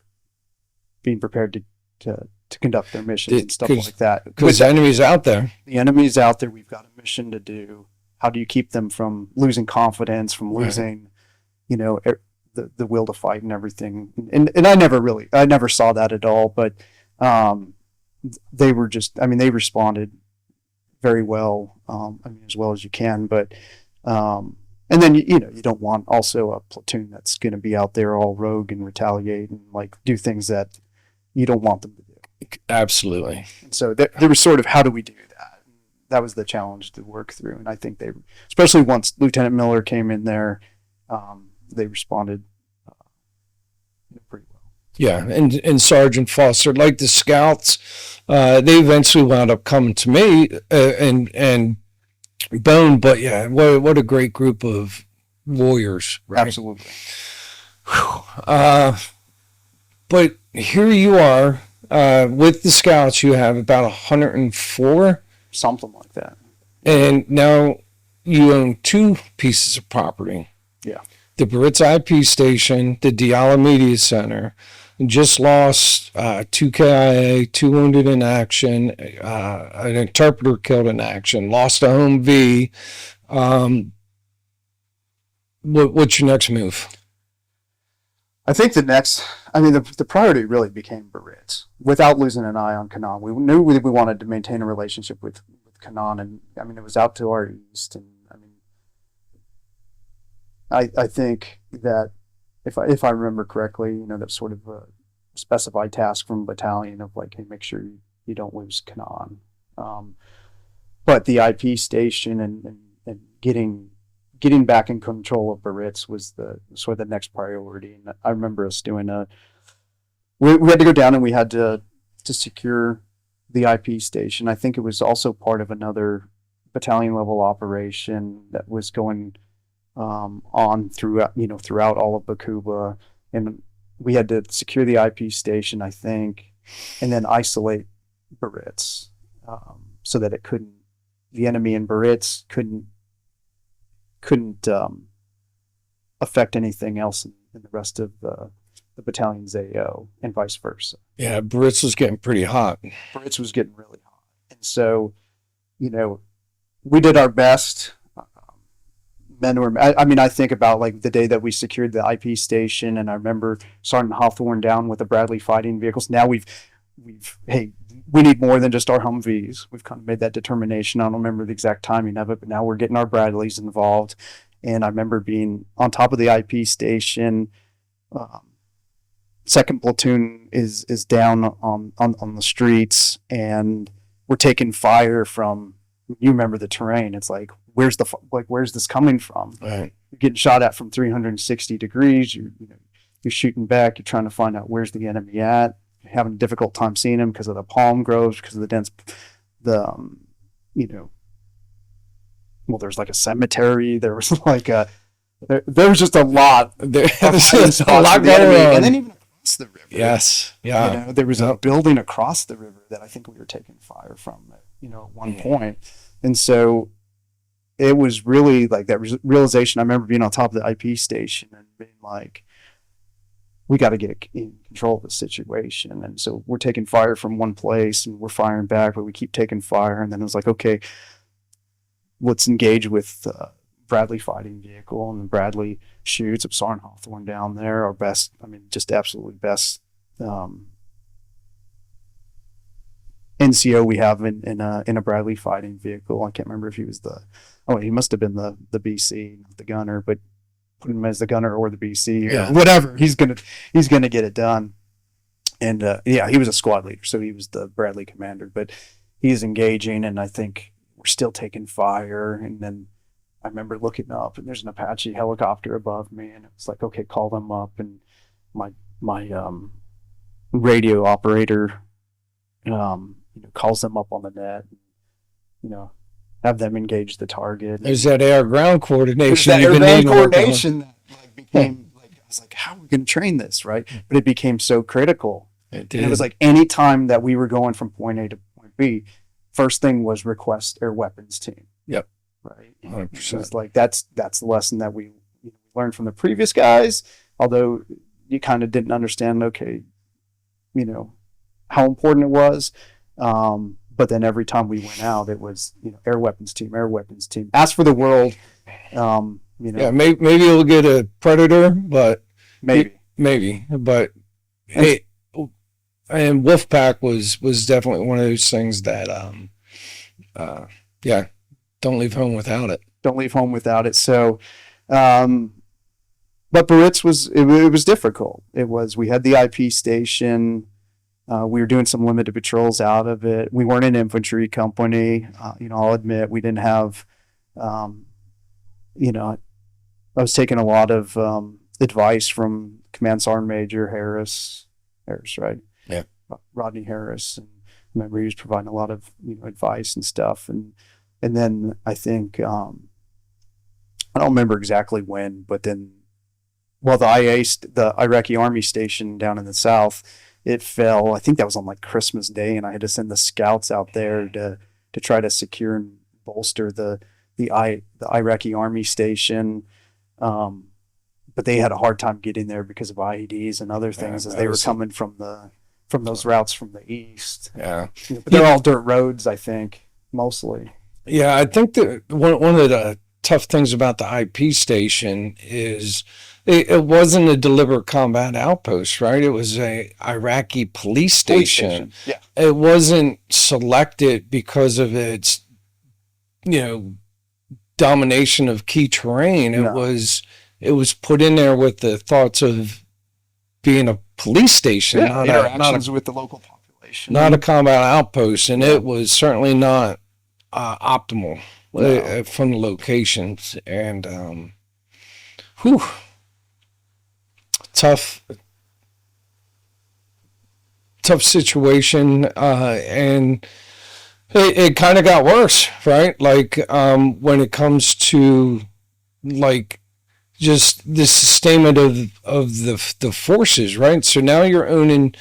being prepared to conduct their missions and stuff like that. Because the enemy's out there. The enemy's out there. We've got a mission to do. How do you keep them from losing confidence, from losing, the will to fight and everything? And I never saw that at all. But they were just, they responded very well. As well as you can. But and then you don't want also a platoon that's going to be out there all rogue and retaliate and like do things that you don't want them to do. Absolutely. And so there was sort of, how do we do that? That was the challenge to work through. And I think they, especially once Lieutenant Miller came in there, they responded pretty well. Yeah. And Sergeant Foster, like the scouts, they eventually wound up coming to me and Bone, but yeah, what a great group of warriors. Right? Absolutely. But here you are, with the scouts, you have about 104? Something like that. And now you own 2 pieces of property. Yeah. The Baritz IP station, the Diyala Media Center. Just lost 2 KIA, 2 wounded in action, an interpreter killed in action, lost a home V. What's your next move? I think the priority really became Baritz without losing an eye on Canaan. We knew we wanted to maintain a relationship with Canaan, and it was out to our east. And I think that if I remember correctly, that's sort of a specified task from battalion of like, hey, make sure you don't lose Canaan. But the IP station and getting back in control of Baritz was the sort of the next priority. And I remember us doing we had to go down and we had to secure the IP station. I think it was also part of another battalion level operation that was going on throughout all of Baqubah, and we had to secure the IP station, I think, and then isolate Baritz so that the enemy in Baritz couldn't affect anything else in the rest of the battalion's AO, and vice versa. Yeah, Baritz was getting pretty hot. Baritz was getting really hot. And so, we did our best. I think about like the day that we secured the IP station, and I remember Sergeant Hawthorne down with the Bradley fighting vehicles. Now hey, we need more than just our Humvees. We've kind of made that determination. I don't remember the exact timing of it, but now we're getting our Bradleys involved. And I remember being on top of the IP station. Second platoon is down on the streets, and we're taking fire from. You remember the terrain. It's like, where's this coming from? Right. You're getting shot at from 360 degrees. You're shooting back. You're trying to find out where's the enemy at. You're having a difficult time seeing him because of the palm groves, because of the dense, there's like a cemetery. There was like there was just a lot. There was a lot going on. And then even across the river. Yes. Yeah. There was a building across the river that I think we were taking fire from at one point. And so it was really like that realization. I remember being on top of the IP station and being like, we got to get in control of the situation. And so we're taking fire from one place and we're firing back, but we keep taking fire. And then it was like, okay, let's engage with Bradley fighting vehicle, and the Bradley shoots of Sergeant Hawthorne down there. Our best, just absolutely best NCO we have in a Bradley fighting vehicle. I can't remember if he was he must have been the BC, not the gunner, but put him as the gunner or the BC or whatever. He's gonna get it done. And he was a squad leader, so he was the Bradley commander. But he's engaging, and I think we're still taking fire. And then I remember looking up, and there's an Apache helicopter above me, and it was like, okay, call them up. And my my radio operator, calls them up on the net, have them engage the target. There's that air-ground coordination. That you've been air-ground needing to work on. coordination that became I was like, how are we going to train this, right? But it became so critical. It And it was like any time that we were going from point A to point B, first thing was request air weapons team. Yep. Right. 100%. It was like that's the lesson that we learned from the previous guys, although you kind of didn't understand, okay, how important it was. But then every time we went out, it was, air weapons team. Ask for the world. Yeah, maybe you'll get a Predator, but maybe. But hey, and Wolfpack was definitely one of those things that, don't leave home without it. Don't leave home without it. So, but Barrett's it was difficult. We had the IP station. We were doing some limited patrols out of it. We weren't an infantry company. I'll admit we didn't have, I was taking a lot of advice from Command Sergeant Major Harris, right? Yeah. Rodney Harris. And I remember he was providing a lot of, advice and stuff. And then I think, I don't remember exactly when, but then, the Iraqi Army station down in the south, it fell. I think that was on like Christmas Day, and I had to send the scouts out there to try to secure and bolster the Iraqi Army station. But they had a hard time getting there because of IEDs and other things, as they were coming from those routes from the east. Yeah, but they're all dirt roads, I think, mostly. Yeah, I think that one of the tough things about the IP station is it wasn't a deliberate combat outpost, right? It was a Iraqi police station. Yeah. It wasn't selected because of its, domination of key terrain. No. It was put in there with the thoughts of being a police station, interactions with the local population, not a combat outpost, and it was certainly not optimal from the locations. And tough situation, and it kind of got worse, right? Like when it comes to like just the sustainment of the forces, right? So now you're owning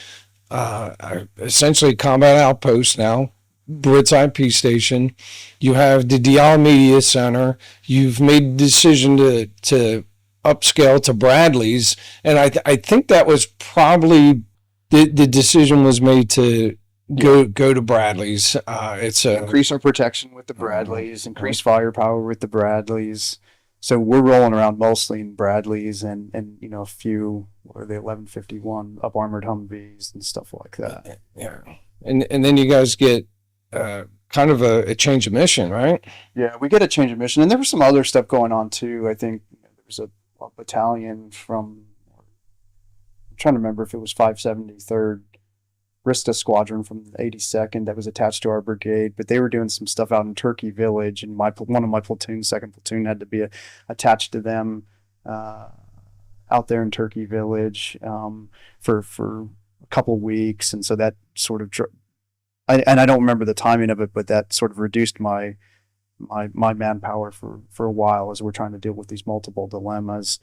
essentially combat outpost now, Brits IP station. You have the Dial Media Center. You've made the decision to upscale to Bradley's, and I think that was probably the decision was made to go to Bradley's. It's increase our protection with the Bradleys, increase firepower with the Bradleys. So we're rolling around mostly in Bradleys and a few, what are they, 1151 up armored Humvees and stuff like that. Yeah, and then you guys get kind of a change of mission, right? Yeah, we get a change of mission, and there was some other stuff going on too. I think there was a battalion from, I'm trying to remember if it was 573rd Brista Squadron from the 82nd that was attached to our brigade, but they were doing some stuff out in Turkey Village, and one of my platoons, second platoon, had to be attached to them out there in Turkey Village for a couple weeks, and so that sort of and I don't remember the timing of it, but that sort of reduced my manpower for a while as we're trying to deal with these multiple dilemmas.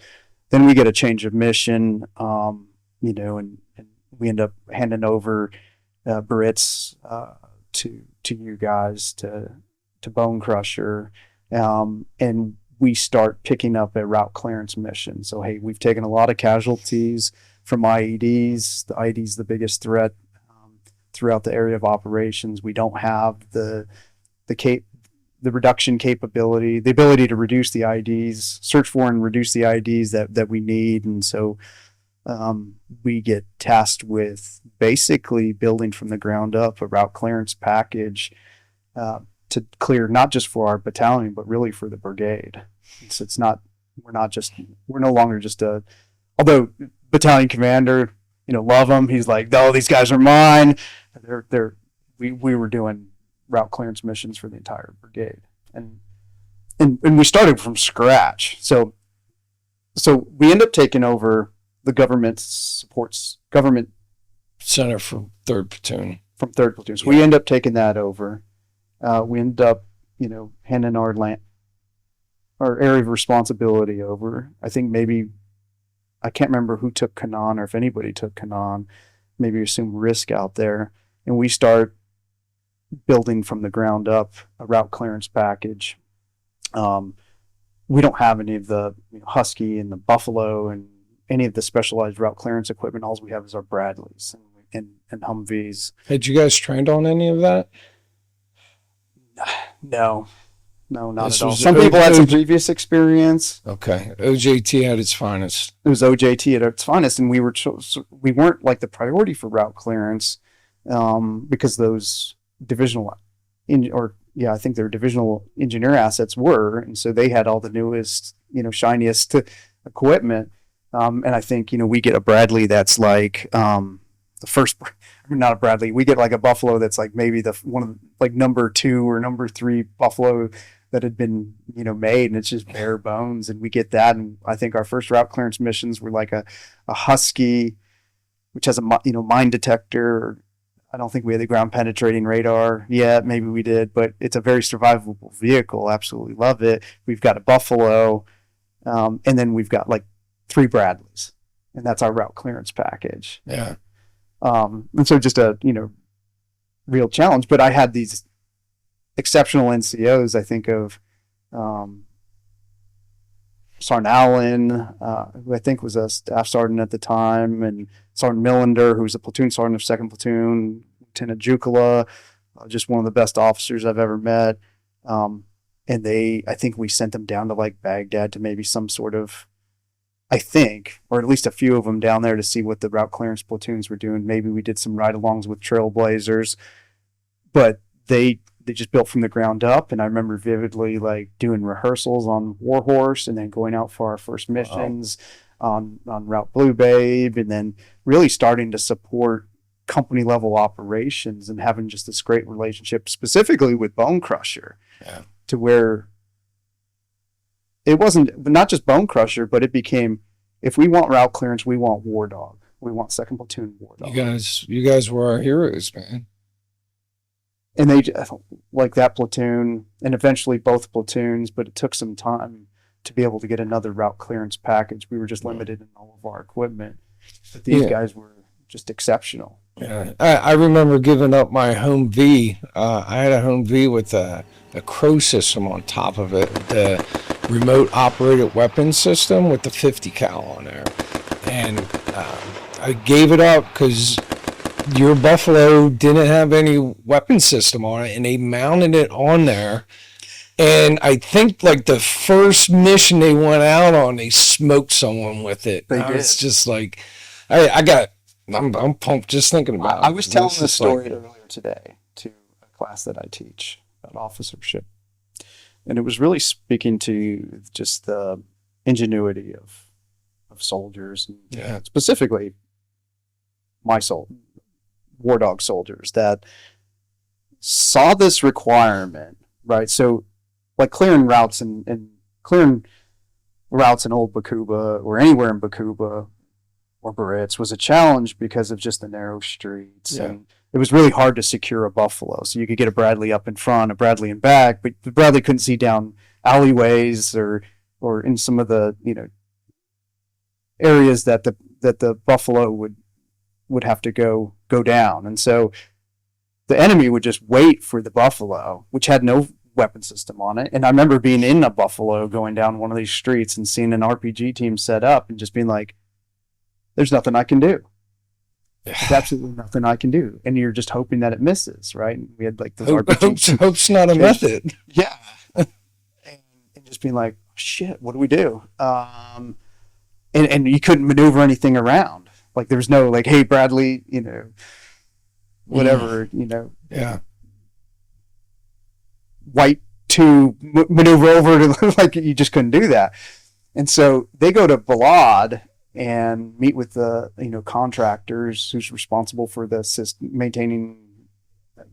Then we get a change of mission, and we end up handing over Brits to you guys, to Bone Crusher, and we start picking up a route clearance mission. So hey, we've taken a lot of casualties from IEDs. The IED's the biggest threat throughout the area of operations. We don't have the reduction capability, the ability to reduce the IEDs, search for and reduce the IEDs that we need, and so we get tasked with basically building from the ground up a route clearance package to clear not just for our battalion, but really for the brigade. So we're no longer just although battalion commander, love him. He's like, no, these guys are mine. We were doing route clearance missions for the entire brigade, and we started from scratch. So we end up taking over the government supports government Center for 3rd Platoon. from 3rd Platoon. So we end up taking that over. We end up, handing our area of responsibility over. I think maybe, I can't remember who took Canaan or if anybody took Canaan. Maybe assume risk out there. And we start building from the ground up a route clearance package. We don't have any of the Husky and the Buffalo and any of the specialized route clearance equipment. All we have is our Bradleys and Humvees. Had you guys trained on any of that? No, not This at all. was Some people had some previous experience. Okay. OJT at its finest. It was OJT at its finest, and we weren't like the priority for route clearance because those divisional I think their divisional engineer assets were, and so they had all the newest, shiniest equipment. And I think we get a Bradley that's like the first, not a Bradley. We get like a Buffalo that's like maybe like number 2 or number 3 Buffalo that had been made, and it's just bare bones. And we get that, and I think our first route clearance missions were like a Husky, which has a mine detector. I don't think we had the ground penetrating radar yet. Maybe we did, but it's a very survivable vehicle. Absolutely love it. We've got a Buffalo, and then we've got like 3 Bradleys, and that's our route clearance package. Yeah. And so just a real challenge. But I had these exceptional NCOs. I think of Sergeant Allen, who I think was a staff sergeant at the time, and Sergeant Millender, who was a platoon sergeant of 2nd Platoon, Lieutenant Jukala, just one of the best officers I've ever met. And I think we sent them down to like Baghdad to maybe some sort of, I think, or at least a few of them down there to see what the route clearance platoons were doing. Maybe we did some ride-alongs with Trailblazers, but they just built from the ground up. And I remember vividly like doing rehearsals on Warhorse and then going out for our first missions on Route Blue Babe, and then really starting to support company level operations and having just this great relationship specifically with Bone Crusher, to where it wasn't not just Bone Crusher, but it became, if we want route clearance, we want War Dog. We want 2nd Platoon War Dog. You guys were our heroes, man. And they, like that platoon, and eventually both platoons, but it took some time to be able to get another route clearance package. We were just limited in all of our equipment. But these guys were just exceptional. Yeah, I remember giving up my home V. I had a home V with a Crow system on top of it, the remote operated weapon system with the 50 cal on there. And I gave it up because your Buffalo didn't have any weapon system on it, and they mounted it on there. And I think like the first mission they went out on, they smoked someone with it. It's just like, I'm pumped just thinking about it. I was telling this story earlier today to a class that I teach about officership. And it was really speaking to just the ingenuity of soldiers, and specifically my War Dog soldiers that saw this requirement, right? So like clearing routes in Old Baqubah or anywhere in Baqubah or Barretts was a challenge because of just the narrow streets. And it was really hard to secure a Buffalo. So you could get a Bradley up in front, a Bradley in back, but the Bradley couldn't see down alleyways or in some of the, areas that the Buffalo would have to go down. And so the enemy would just wait for the Buffalo, which had no weapon system on it. And I remember being in a Buffalo going down one of these streets and seeing an RPG team set up and just being like, there's nothing I can do. There's absolutely nothing I can do. And you're just hoping that it misses, right? And we had like those RPG Hope's not a method. Yeah. and just being like, shit, what do we do? And you couldn't maneuver anything around. Like there was no like, hey, Bradley, whatever, white to maneuver over to, like, you just couldn't do that. And so they go to Balad and meet with the contractors who's responsible for the maintaining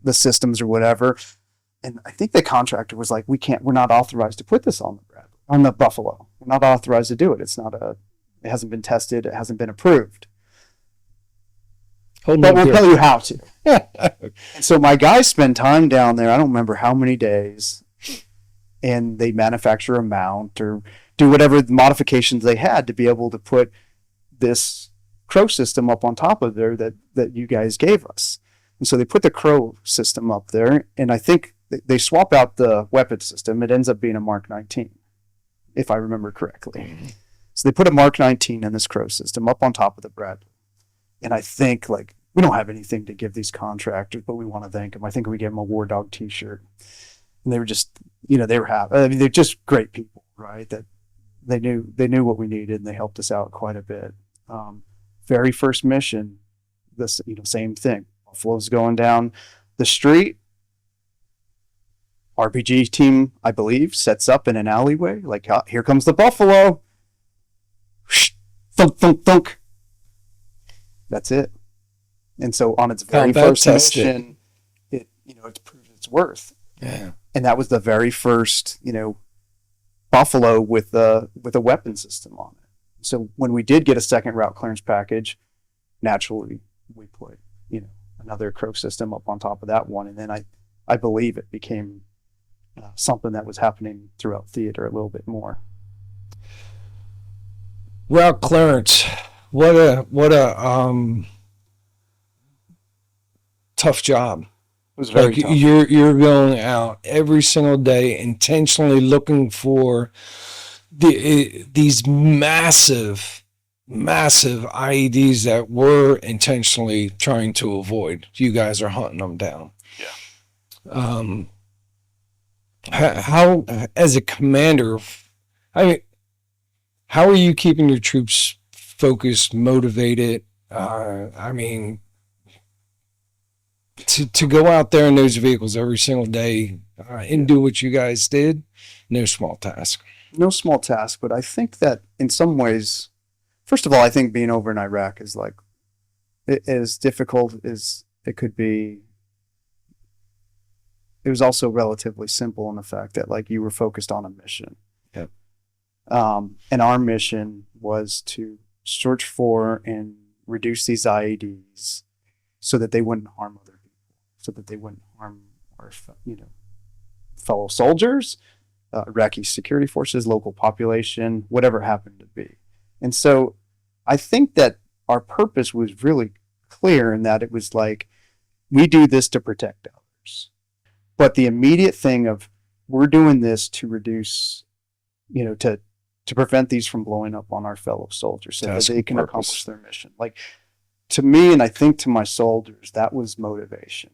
the systems or whatever. And I think the contractor was like, we're not authorized to put this on the Buffalo. We're not authorized to do it. It's not It hasn't been tested. It hasn't been approved. Hold But me we'll to tell you how to. it. And so my guys spend time down there. I don't remember how many days, and they manufacture a mount or do whatever modifications they had to be able to put this Crow system up on top of there that you guys gave us. And so they put the Crow system up there, and I think they swap out the weapon system. It ends up being a Mark 19, if I remember correctly. So they put a Mark 19 in this Crow system up on top of the Bradley. And I think, like, we don't have anything to give these contractors, but we want to thank them. I think we gave them a War Dog t-shirt. And they were just, they were happy. I mean, they're just great people, right? That they knew what we needed, and they helped us out quite a bit. Very first mission, this, same thing. Buffalo's going down the street. RPG team, I believe, sets up in an alleyway. Like, here comes the Buffalo. Thunk, thunk, thunk. That's it. And so on its very first mission, it's proved its worth. Yeah. And that was the very first, Buffalo with a weapon system on it. So when we did get a second route clearance package, naturally we put, another Crow system up on top of that one. And then I believe it became something that was happening throughout theater a little bit more. Route clearance. What a tough job. It was very tough. You're going out every single day intentionally looking for these massive IEDs that we're intentionally trying to avoid. You guys are hunting them down. Yeah. How as a commander, I mean, how are you keeping your troops focused, motivated? I mean, to go out there in those vehicles every single day and do what you guys did, no small task. No small task, but I think that in some ways, first of all, I think being over in Iraq is like as difficult as it could be. It was also relatively simple in the fact that, like, you were focused on a mission. Yep. And our mission was to search for and reduce these IEDs so that they wouldn't harm other people, so that they wouldn't harm our, fellow soldiers, Iraqi security forces, local population, whatever happened to be. And so I think that our purpose was really clear in that it was like, we do this to protect others. But the immediate thing of, we're doing this to reduce, to prevent these from blowing up on our fellow soldiers so that they can accomplish their mission. Like, to me, and I think to my soldiers, that was motivation.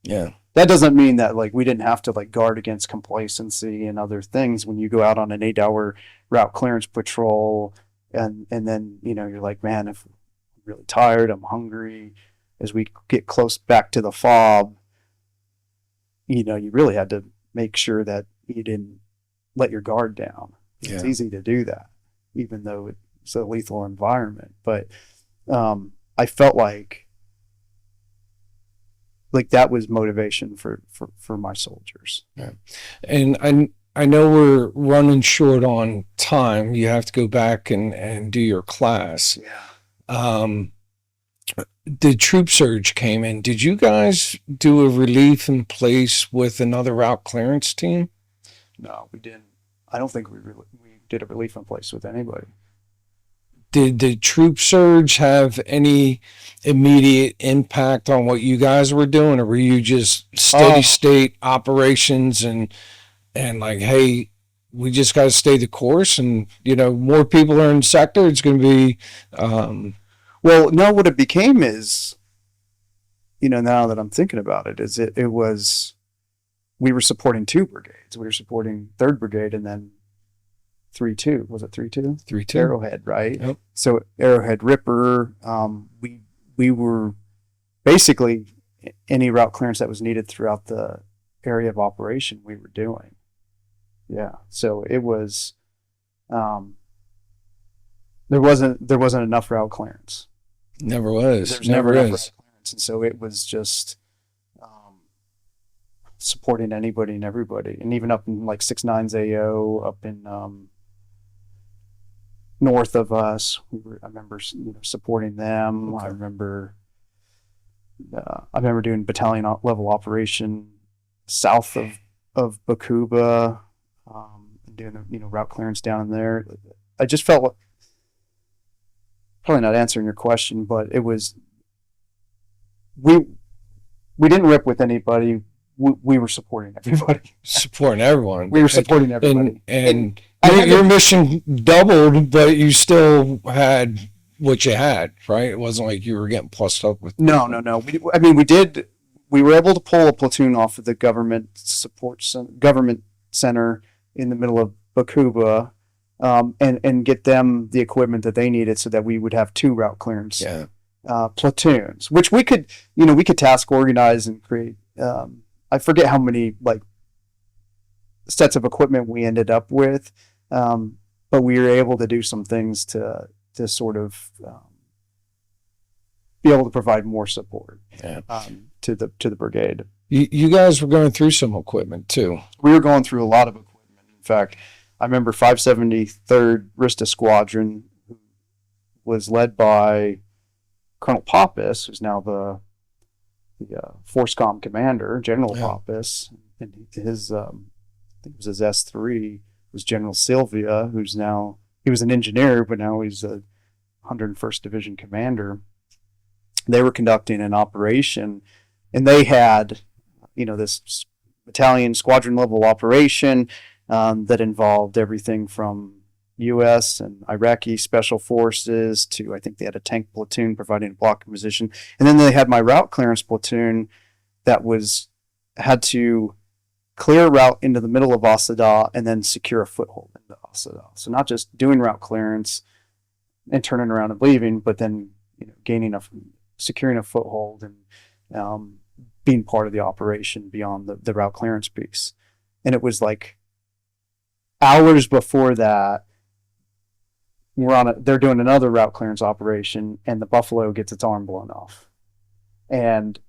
Yeah. That doesn't mean that, like, we didn't have to, like, guard against complacency and other things when you go out on an 8-hour route clearance patrol and then, you're like, man, if I'm really tired, I'm hungry. As we get close back to the fob, you really had to make sure that you didn't let your guard down. Yeah. It's easy to do that, even though it's a lethal environment. But I felt like that was motivation for my soldiers. Yeah. And I know we're running short on time. You have to go back and do your class. Yeah. The troop surge came in. Did you guys do a relief in place with another route clearance team? No, we didn't. I don't think we did a relief in place with anybody. Did the troop surge have any immediate impact on what you guys were doing, or were you just steady state operations and like, hey, we just got to stay the course, and more people are in sector, it's going to be well, no, what it became is, now that I'm thinking about it, is it was, we were supporting 2 brigades. We were supporting 3rd Brigade and then 3-2. Was it 3-2? 3-2. Arrowhead, right? Yep. So Arrowhead Ripper, we were basically any route clearance that was needed throughout the area of operation we were doing. Yeah. So it was, there wasn't enough route clearance. Never was. There's Never never enough is. route clearance. And so it was just supporting anybody and everybody. And even up in like 6-9's AO, up in north of us. I remember, supporting them. Okay. I remember doing battalion level operation south of Baqubah, doing route clearance down there. I just felt, probably not answering your question, but it was, we didn't rip with anybody. We were supporting everybody. Supporting everyone. We were supporting everybody. And I had your mission doubled, but you still had what you had, right? It wasn't like you were getting plussed up with. No. We were able to pull a platoon off of the government center in the middle of Baqubah, and get them the equipment that they needed so that we would have 2 route clearance platoons, which we could task organize and create. I forget how many sets of equipment we ended up with, but we were able to do some things to sort of be able to provide more support to the brigade. You guys were going through some equipment too. We were going through a lot of equipment. In fact, I remember 573rd Rista Squadron, who was led by Colonel Pappas, who's now the FORSCOM commander, General Pappas, and his I think it was his S3 was General Sylvia, he was an engineer, but now he's a 101st Division commander. They were conducting an operation, and they had, this battalion squadron level operation that involved everything from U.S. and Iraqi special forces to, I think they had a tank platoon providing a blocking position, and then they had my route clearance platoon that had to clear a route into the middle of Asada and then secure a foothold into Asada. So not just doing route clearance and turning around and leaving, but then securing a foothold and being part of the operation beyond the route clearance piece. And it was like hours before that, they're doing another route clearance operation, and the Buffalo gets its arm blown off. And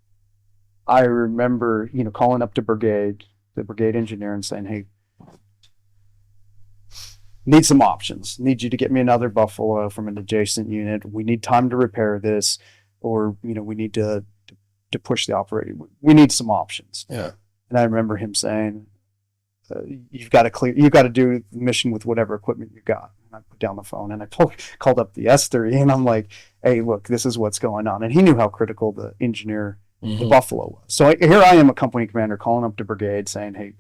I remember, calling up to the brigade engineer, and saying, "Hey, need some options. Need you to get me another Buffalo from an adjacent unit. We need time to repair this, or we need to push the operation. We need some options." Yeah. And I remember him saying, "You've got to do the mission with whatever equipment you got." And I put down the phone and I called up the S3, and I'm like, "Hey, look, this is what's going on." And he knew how critical the engineer, the Buffalo was. So here I am, a company commander, calling up to brigade saying, "Hey,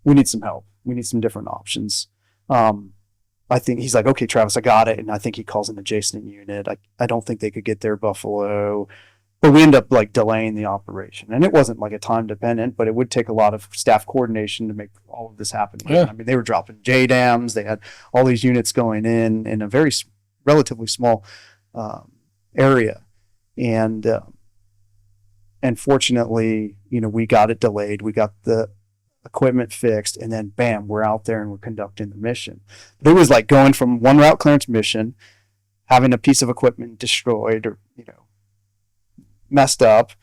we need some help. We need some different options." I think he's like, "Okay, Travis, I got it." And I think he calls an adjacent unit. I don't think they could get their Buffalo, but we end up delaying the operation. And it wasn't a time dependent, but it would take a lot of staff coordination to make all of this happen. Yeah. I mean, they were dropping JDAMs. They had all these units going in a very relatively small area. And fortunately, we got it delayed. We got the equipment fixed, and then bam, we're out there and we're conducting the mission. But it was like going from one route clearance mission, having a piece of equipment destroyed or messed up,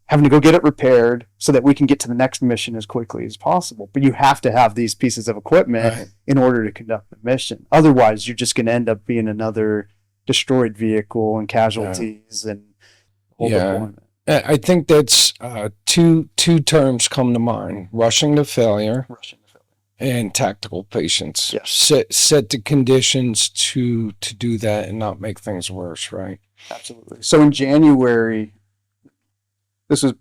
having to go get it repaired so that we can get to the next mission as quickly as possible. But you have to have these pieces of equipment in order to conduct the mission. Otherwise, you're just going to end up being another destroyed vehicle and casualties and whole deployment. I think that's two terms come to mind: rushing to failure and tactical patience. Yes. Set the conditions to do that and not make things worse, right? Absolutely. So in January, this was,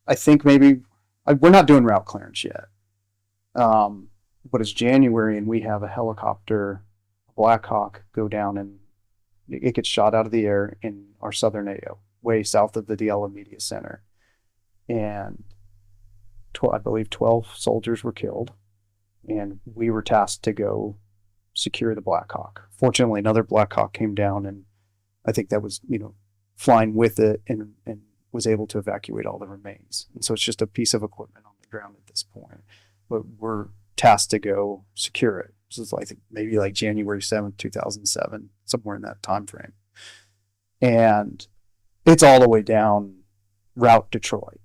I think maybe, we're not doing route clearance yet, but it's January and we have a helicopter, a Black Hawk, go down and it gets shot out of the air in our southern AO, way south of the Diala Media Center. And I believe 12 soldiers were killed, and we were tasked to go secure the Black Hawk. Fortunately, another Black Hawk came down, and I think that was, flying with it and was able to evacuate all the remains. And so it's just a piece of equipment on the ground at this point, but we're tasked to go secure it. This is maybe January 7th, 2007, somewhere in that time frame. And it's all the way down Route Detroit.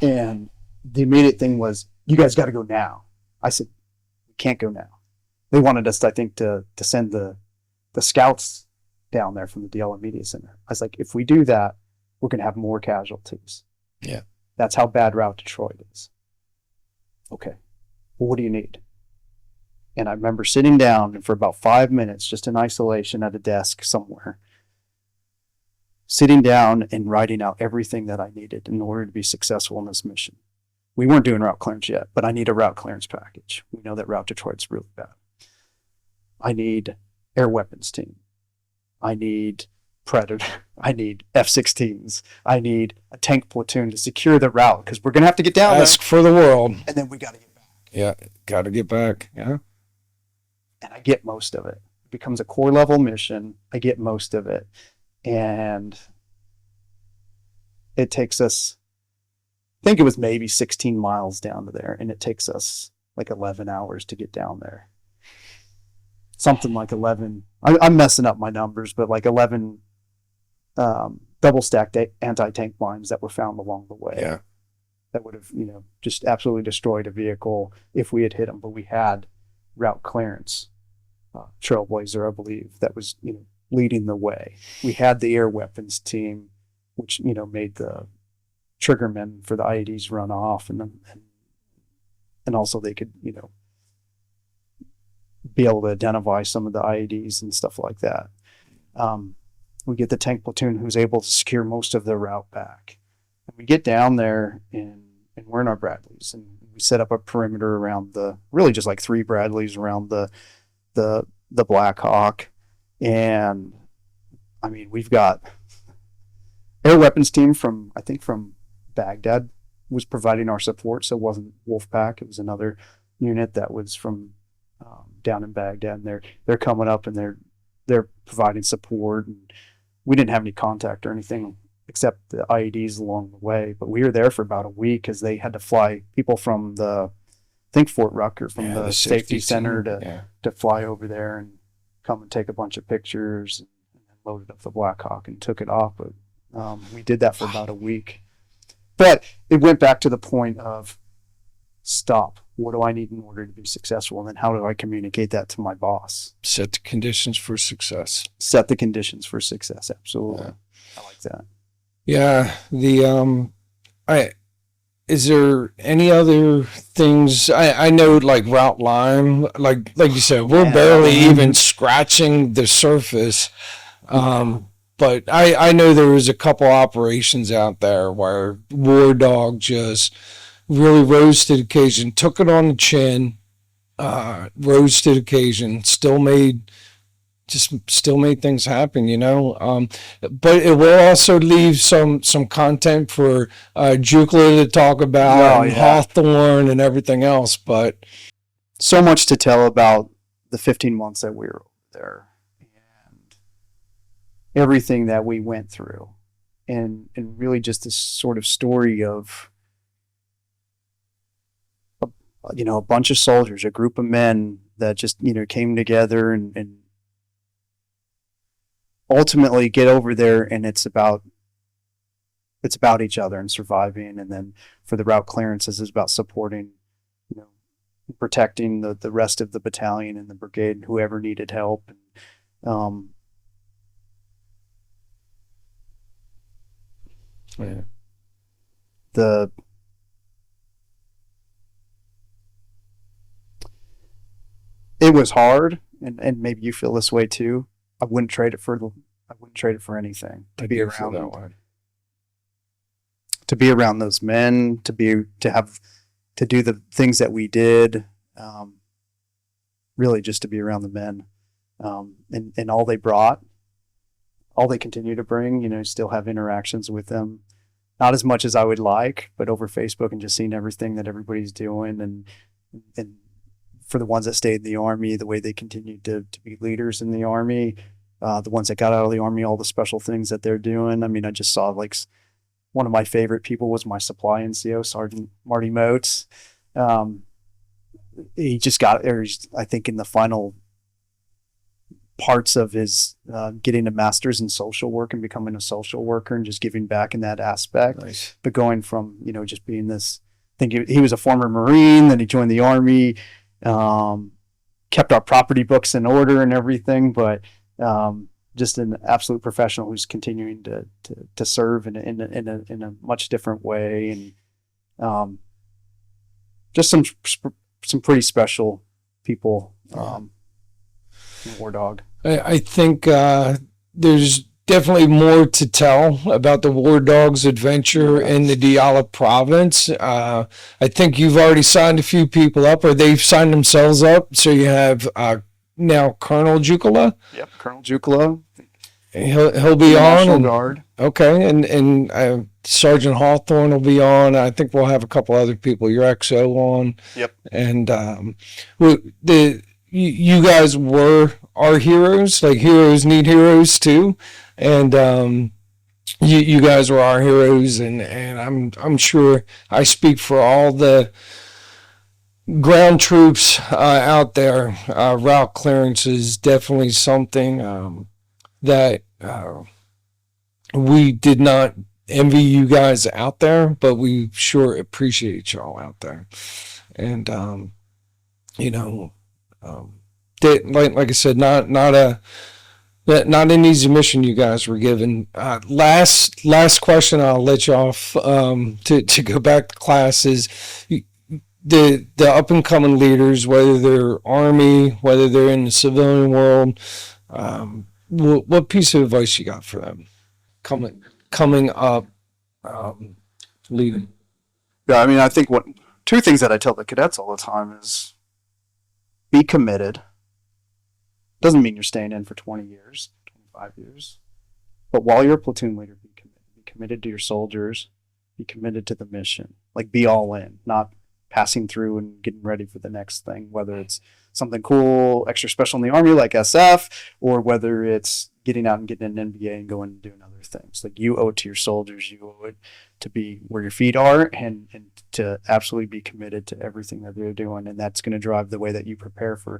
And the immediate thing was, "You guys got to go now." I said, "We can't go now. They wanted us, I think, to send the scouts down there from the DLM Media Center. I was like, if we do that, we're going to have more casualties. Yeah. That's how bad Route Detroit is. Okay. Well, what do you need? And I remember sitting down and for about 5 minutes, just in isolation at a desk somewhere, sitting down and writing out everything that I needed in order to be successful in this mission. We weren't doing route clearance yet, but I need a route clearance package. We know that Route Detroit's really bad. I need air weapons team. I need Predator. I need F-16s. I need a tank platoon to secure the route because we're going to have to get down Ask for the world. and then we got to get back. Yeah, got to get back. Yeah. And I get most of it. It becomes a core level mission. I get most of it. And it takes us, I think it was maybe 16 miles down to there. And it takes us like 11 hours to get down there. Something like 11. I'm messing up my numbers, but like 11 double stacked anti-tank mines that were found along the way. Yeah. That would have, just absolutely destroyed a vehicle if we had hit them. But we had route clearance. Trailblazer, I believe, that was, leading the way. We had the air weapons team, which, made the triggermen for the IEDs run off, and also they could, be able to identify some of the IEDs and stuff like that. We get the tank platoon who's able to secure most of the route back. And we get down there and we're in our Bradleys, and we set up a perimeter around really just like 3 Bradleys around the Black Hawk. And I mean, we've got air weapons team from Baghdad was providing our support. So it wasn't Wolfpack. It was another unit that was from down in Baghdad, and they're coming up and they're providing support. And we didn't have any contact or anything except the IEDs along the way, but we were there for about a week because they had to fly people from Fort Rucker from the safety center to fly over there and come and take a bunch of pictures, and then loaded up the Black Hawk and took it off. But we did that for about a week. But it went back to the point of stop. What do I need in order to be successful? And then how do I communicate that to my boss? Set the conditions for success. Set the conditions for success. Absolutely. Yeah. I like that. Yeah. Is there any other things? I know, like Route Lime, like you said, we're barely even scratching the surface. But I know there was a couple operations out there where War Dog just really rose to the occasion, took it on the chin, rose to the occasion, still made things happen, but it will also leave some content for Jukla to talk about, and Hawthorne and everything else. But so much to tell about the 15 months that we were there and everything that we went through, and really just this sort of story of a bunch of soldiers, a group of men that just came together and ultimately get over there, and it's about each other and surviving. And then for the route clearances, it's about supporting, protecting the rest of the battalion and the brigade and whoever needed help. And it was hard, and maybe you feel this way too. I wouldn't trade it for anything. To be around those men, to do the things that we did, really just to be around the men, and all they brought, all they continue to bring. Still have interactions with them, not as much as I would like, but over Facebook and just seeing everything that everybody's doing, and for the ones that stayed in the Army, the way they continued to be leaders in the Army. The ones that got out of the Army, all the special things that they're doing. I mean, I just saw one of my favorite people was my supply NCO, Sergeant Marty Motes. He just got, I think, in the final parts of his getting a master's in social work and becoming a social worker and just giving back in that aspect. Nice. But going from, just being this, I think he was a former Marine, then he joined the Army, kept our property books in order and everything, but just an absolute professional who's continuing to serve in a much different way, and just some pretty special people in War Dog. I think there's definitely more to tell about the War Dogs adventure in the Diyala province. I think you've already signed a few people up, or they've signed themselves up. So you have now Colonel Jukala. Yep, Colonel Jukala. He'll be on. National Guard. Okay, and Sergeant Hawthorne will be on. I think we'll have a couple other people. Your XO on. Yep. And you guys were our heroes. Like, heroes need heroes too, and you guys were our heroes, and I'm sure I speak for all the ground troops out there. Route clearance is definitely something that we did not envy you guys out there, but we sure appreciate y'all out there. And like I said, not an easy mission you guys were given. Last question, I'll let you off to go back to classes. The up and coming leaders, whether they're Army, whether they're in the civilian world, what piece of advice you got for them coming up, leading? Yeah, I mean, I think two things that I tell the cadets all the time is be committed. Doesn't mean you're staying in for 20 years, 25 years. But while you're a platoon leader, be committed. Be committed to your soldiers. Be committed to the mission. Like, be all in, not passing through and getting ready for the next thing, whether it's something cool, extra special in the Army like SF, or whether it's getting out and getting an MBA and going and doing other things. Like, you owe it to your soldiers. You owe it to be where your feet are, and to absolutely be committed to everything that they're doing. And that's going to drive the way that you prepare for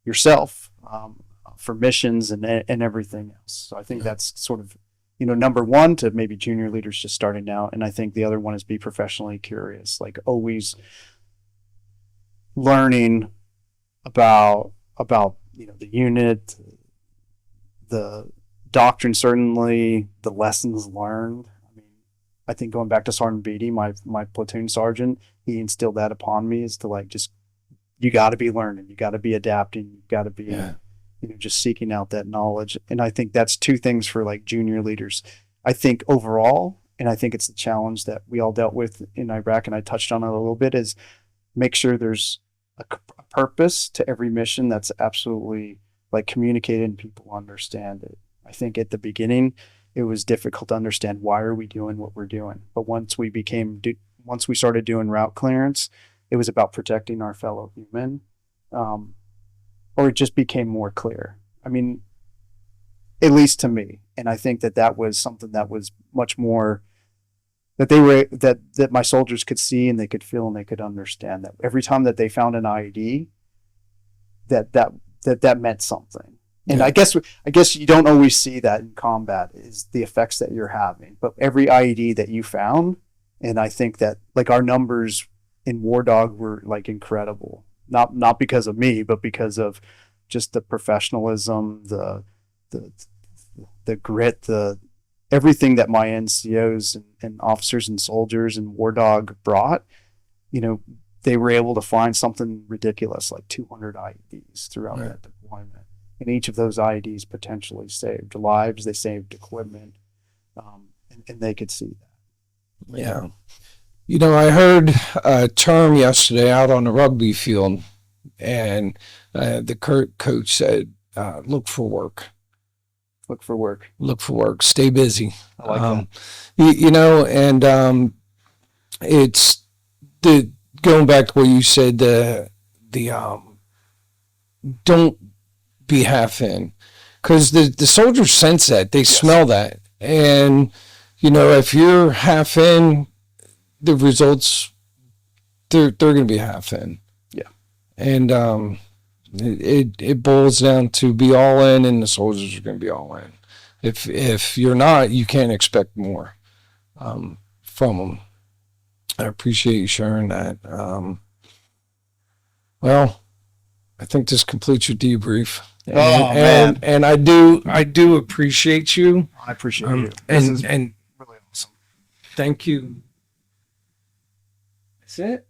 yourself, for missions and everything else. So I think that's sort of, number one to maybe junior leaders just starting out. And I think the other one is be professionally curious, like always learning about the unit, the doctrine, certainly the lessons learned. I mean, I think going back to Sergeant Beatty, my platoon sergeant, he instilled that upon me, is to you got to be learning, you got to be adapting, you got to be just seeking out that knowledge. And I think that's two things for junior leaders. I think overall, and I think it's the challenge that we all dealt with in Iraq, and I touched on it a little bit, is make sure there's a purpose to every mission that's absolutely communicated and people understand it. I think at the beginning it was difficult to understand why are we doing what we're doing, but once we started doing route clearance, it was about protecting our fellow human, or it just became more clear. I mean, at least to me, and I think that was something that was much more that that my soldiers could see and they could feel and they could understand, that every time that they found an IED, that meant something. And I guess you don't always see that in combat, is the effects that you're having, but every IED that you found, and I think that our numbers in War Dog were incredible, not because of me, but because of just the professionalism, the grit, everything that my NCOs and officers and soldiers and War Dog brought. They were able to find something ridiculous like 200 IEDs throughout that deployment. And each of those IEDs potentially saved lives, they saved equipment, and they could see that. Yeah. I heard a term yesterday out on the rugby field, and the coach said, look for work. Look for work. Look for work. Stay busy. I like that. And it's going back to what you said, the don't be half in, because the soldiers sense that, they smell that, and if you're half in, the results they're going to be half in. And it boils down to be all in, and the soldiers are going to be all in. If you're not, you can't expect more from them. I appreciate you sharing that. Well, I think this completes your debrief. And, Oh, man. and I do appreciate you. I appreciate you. And Really awesome. thank you. That's it.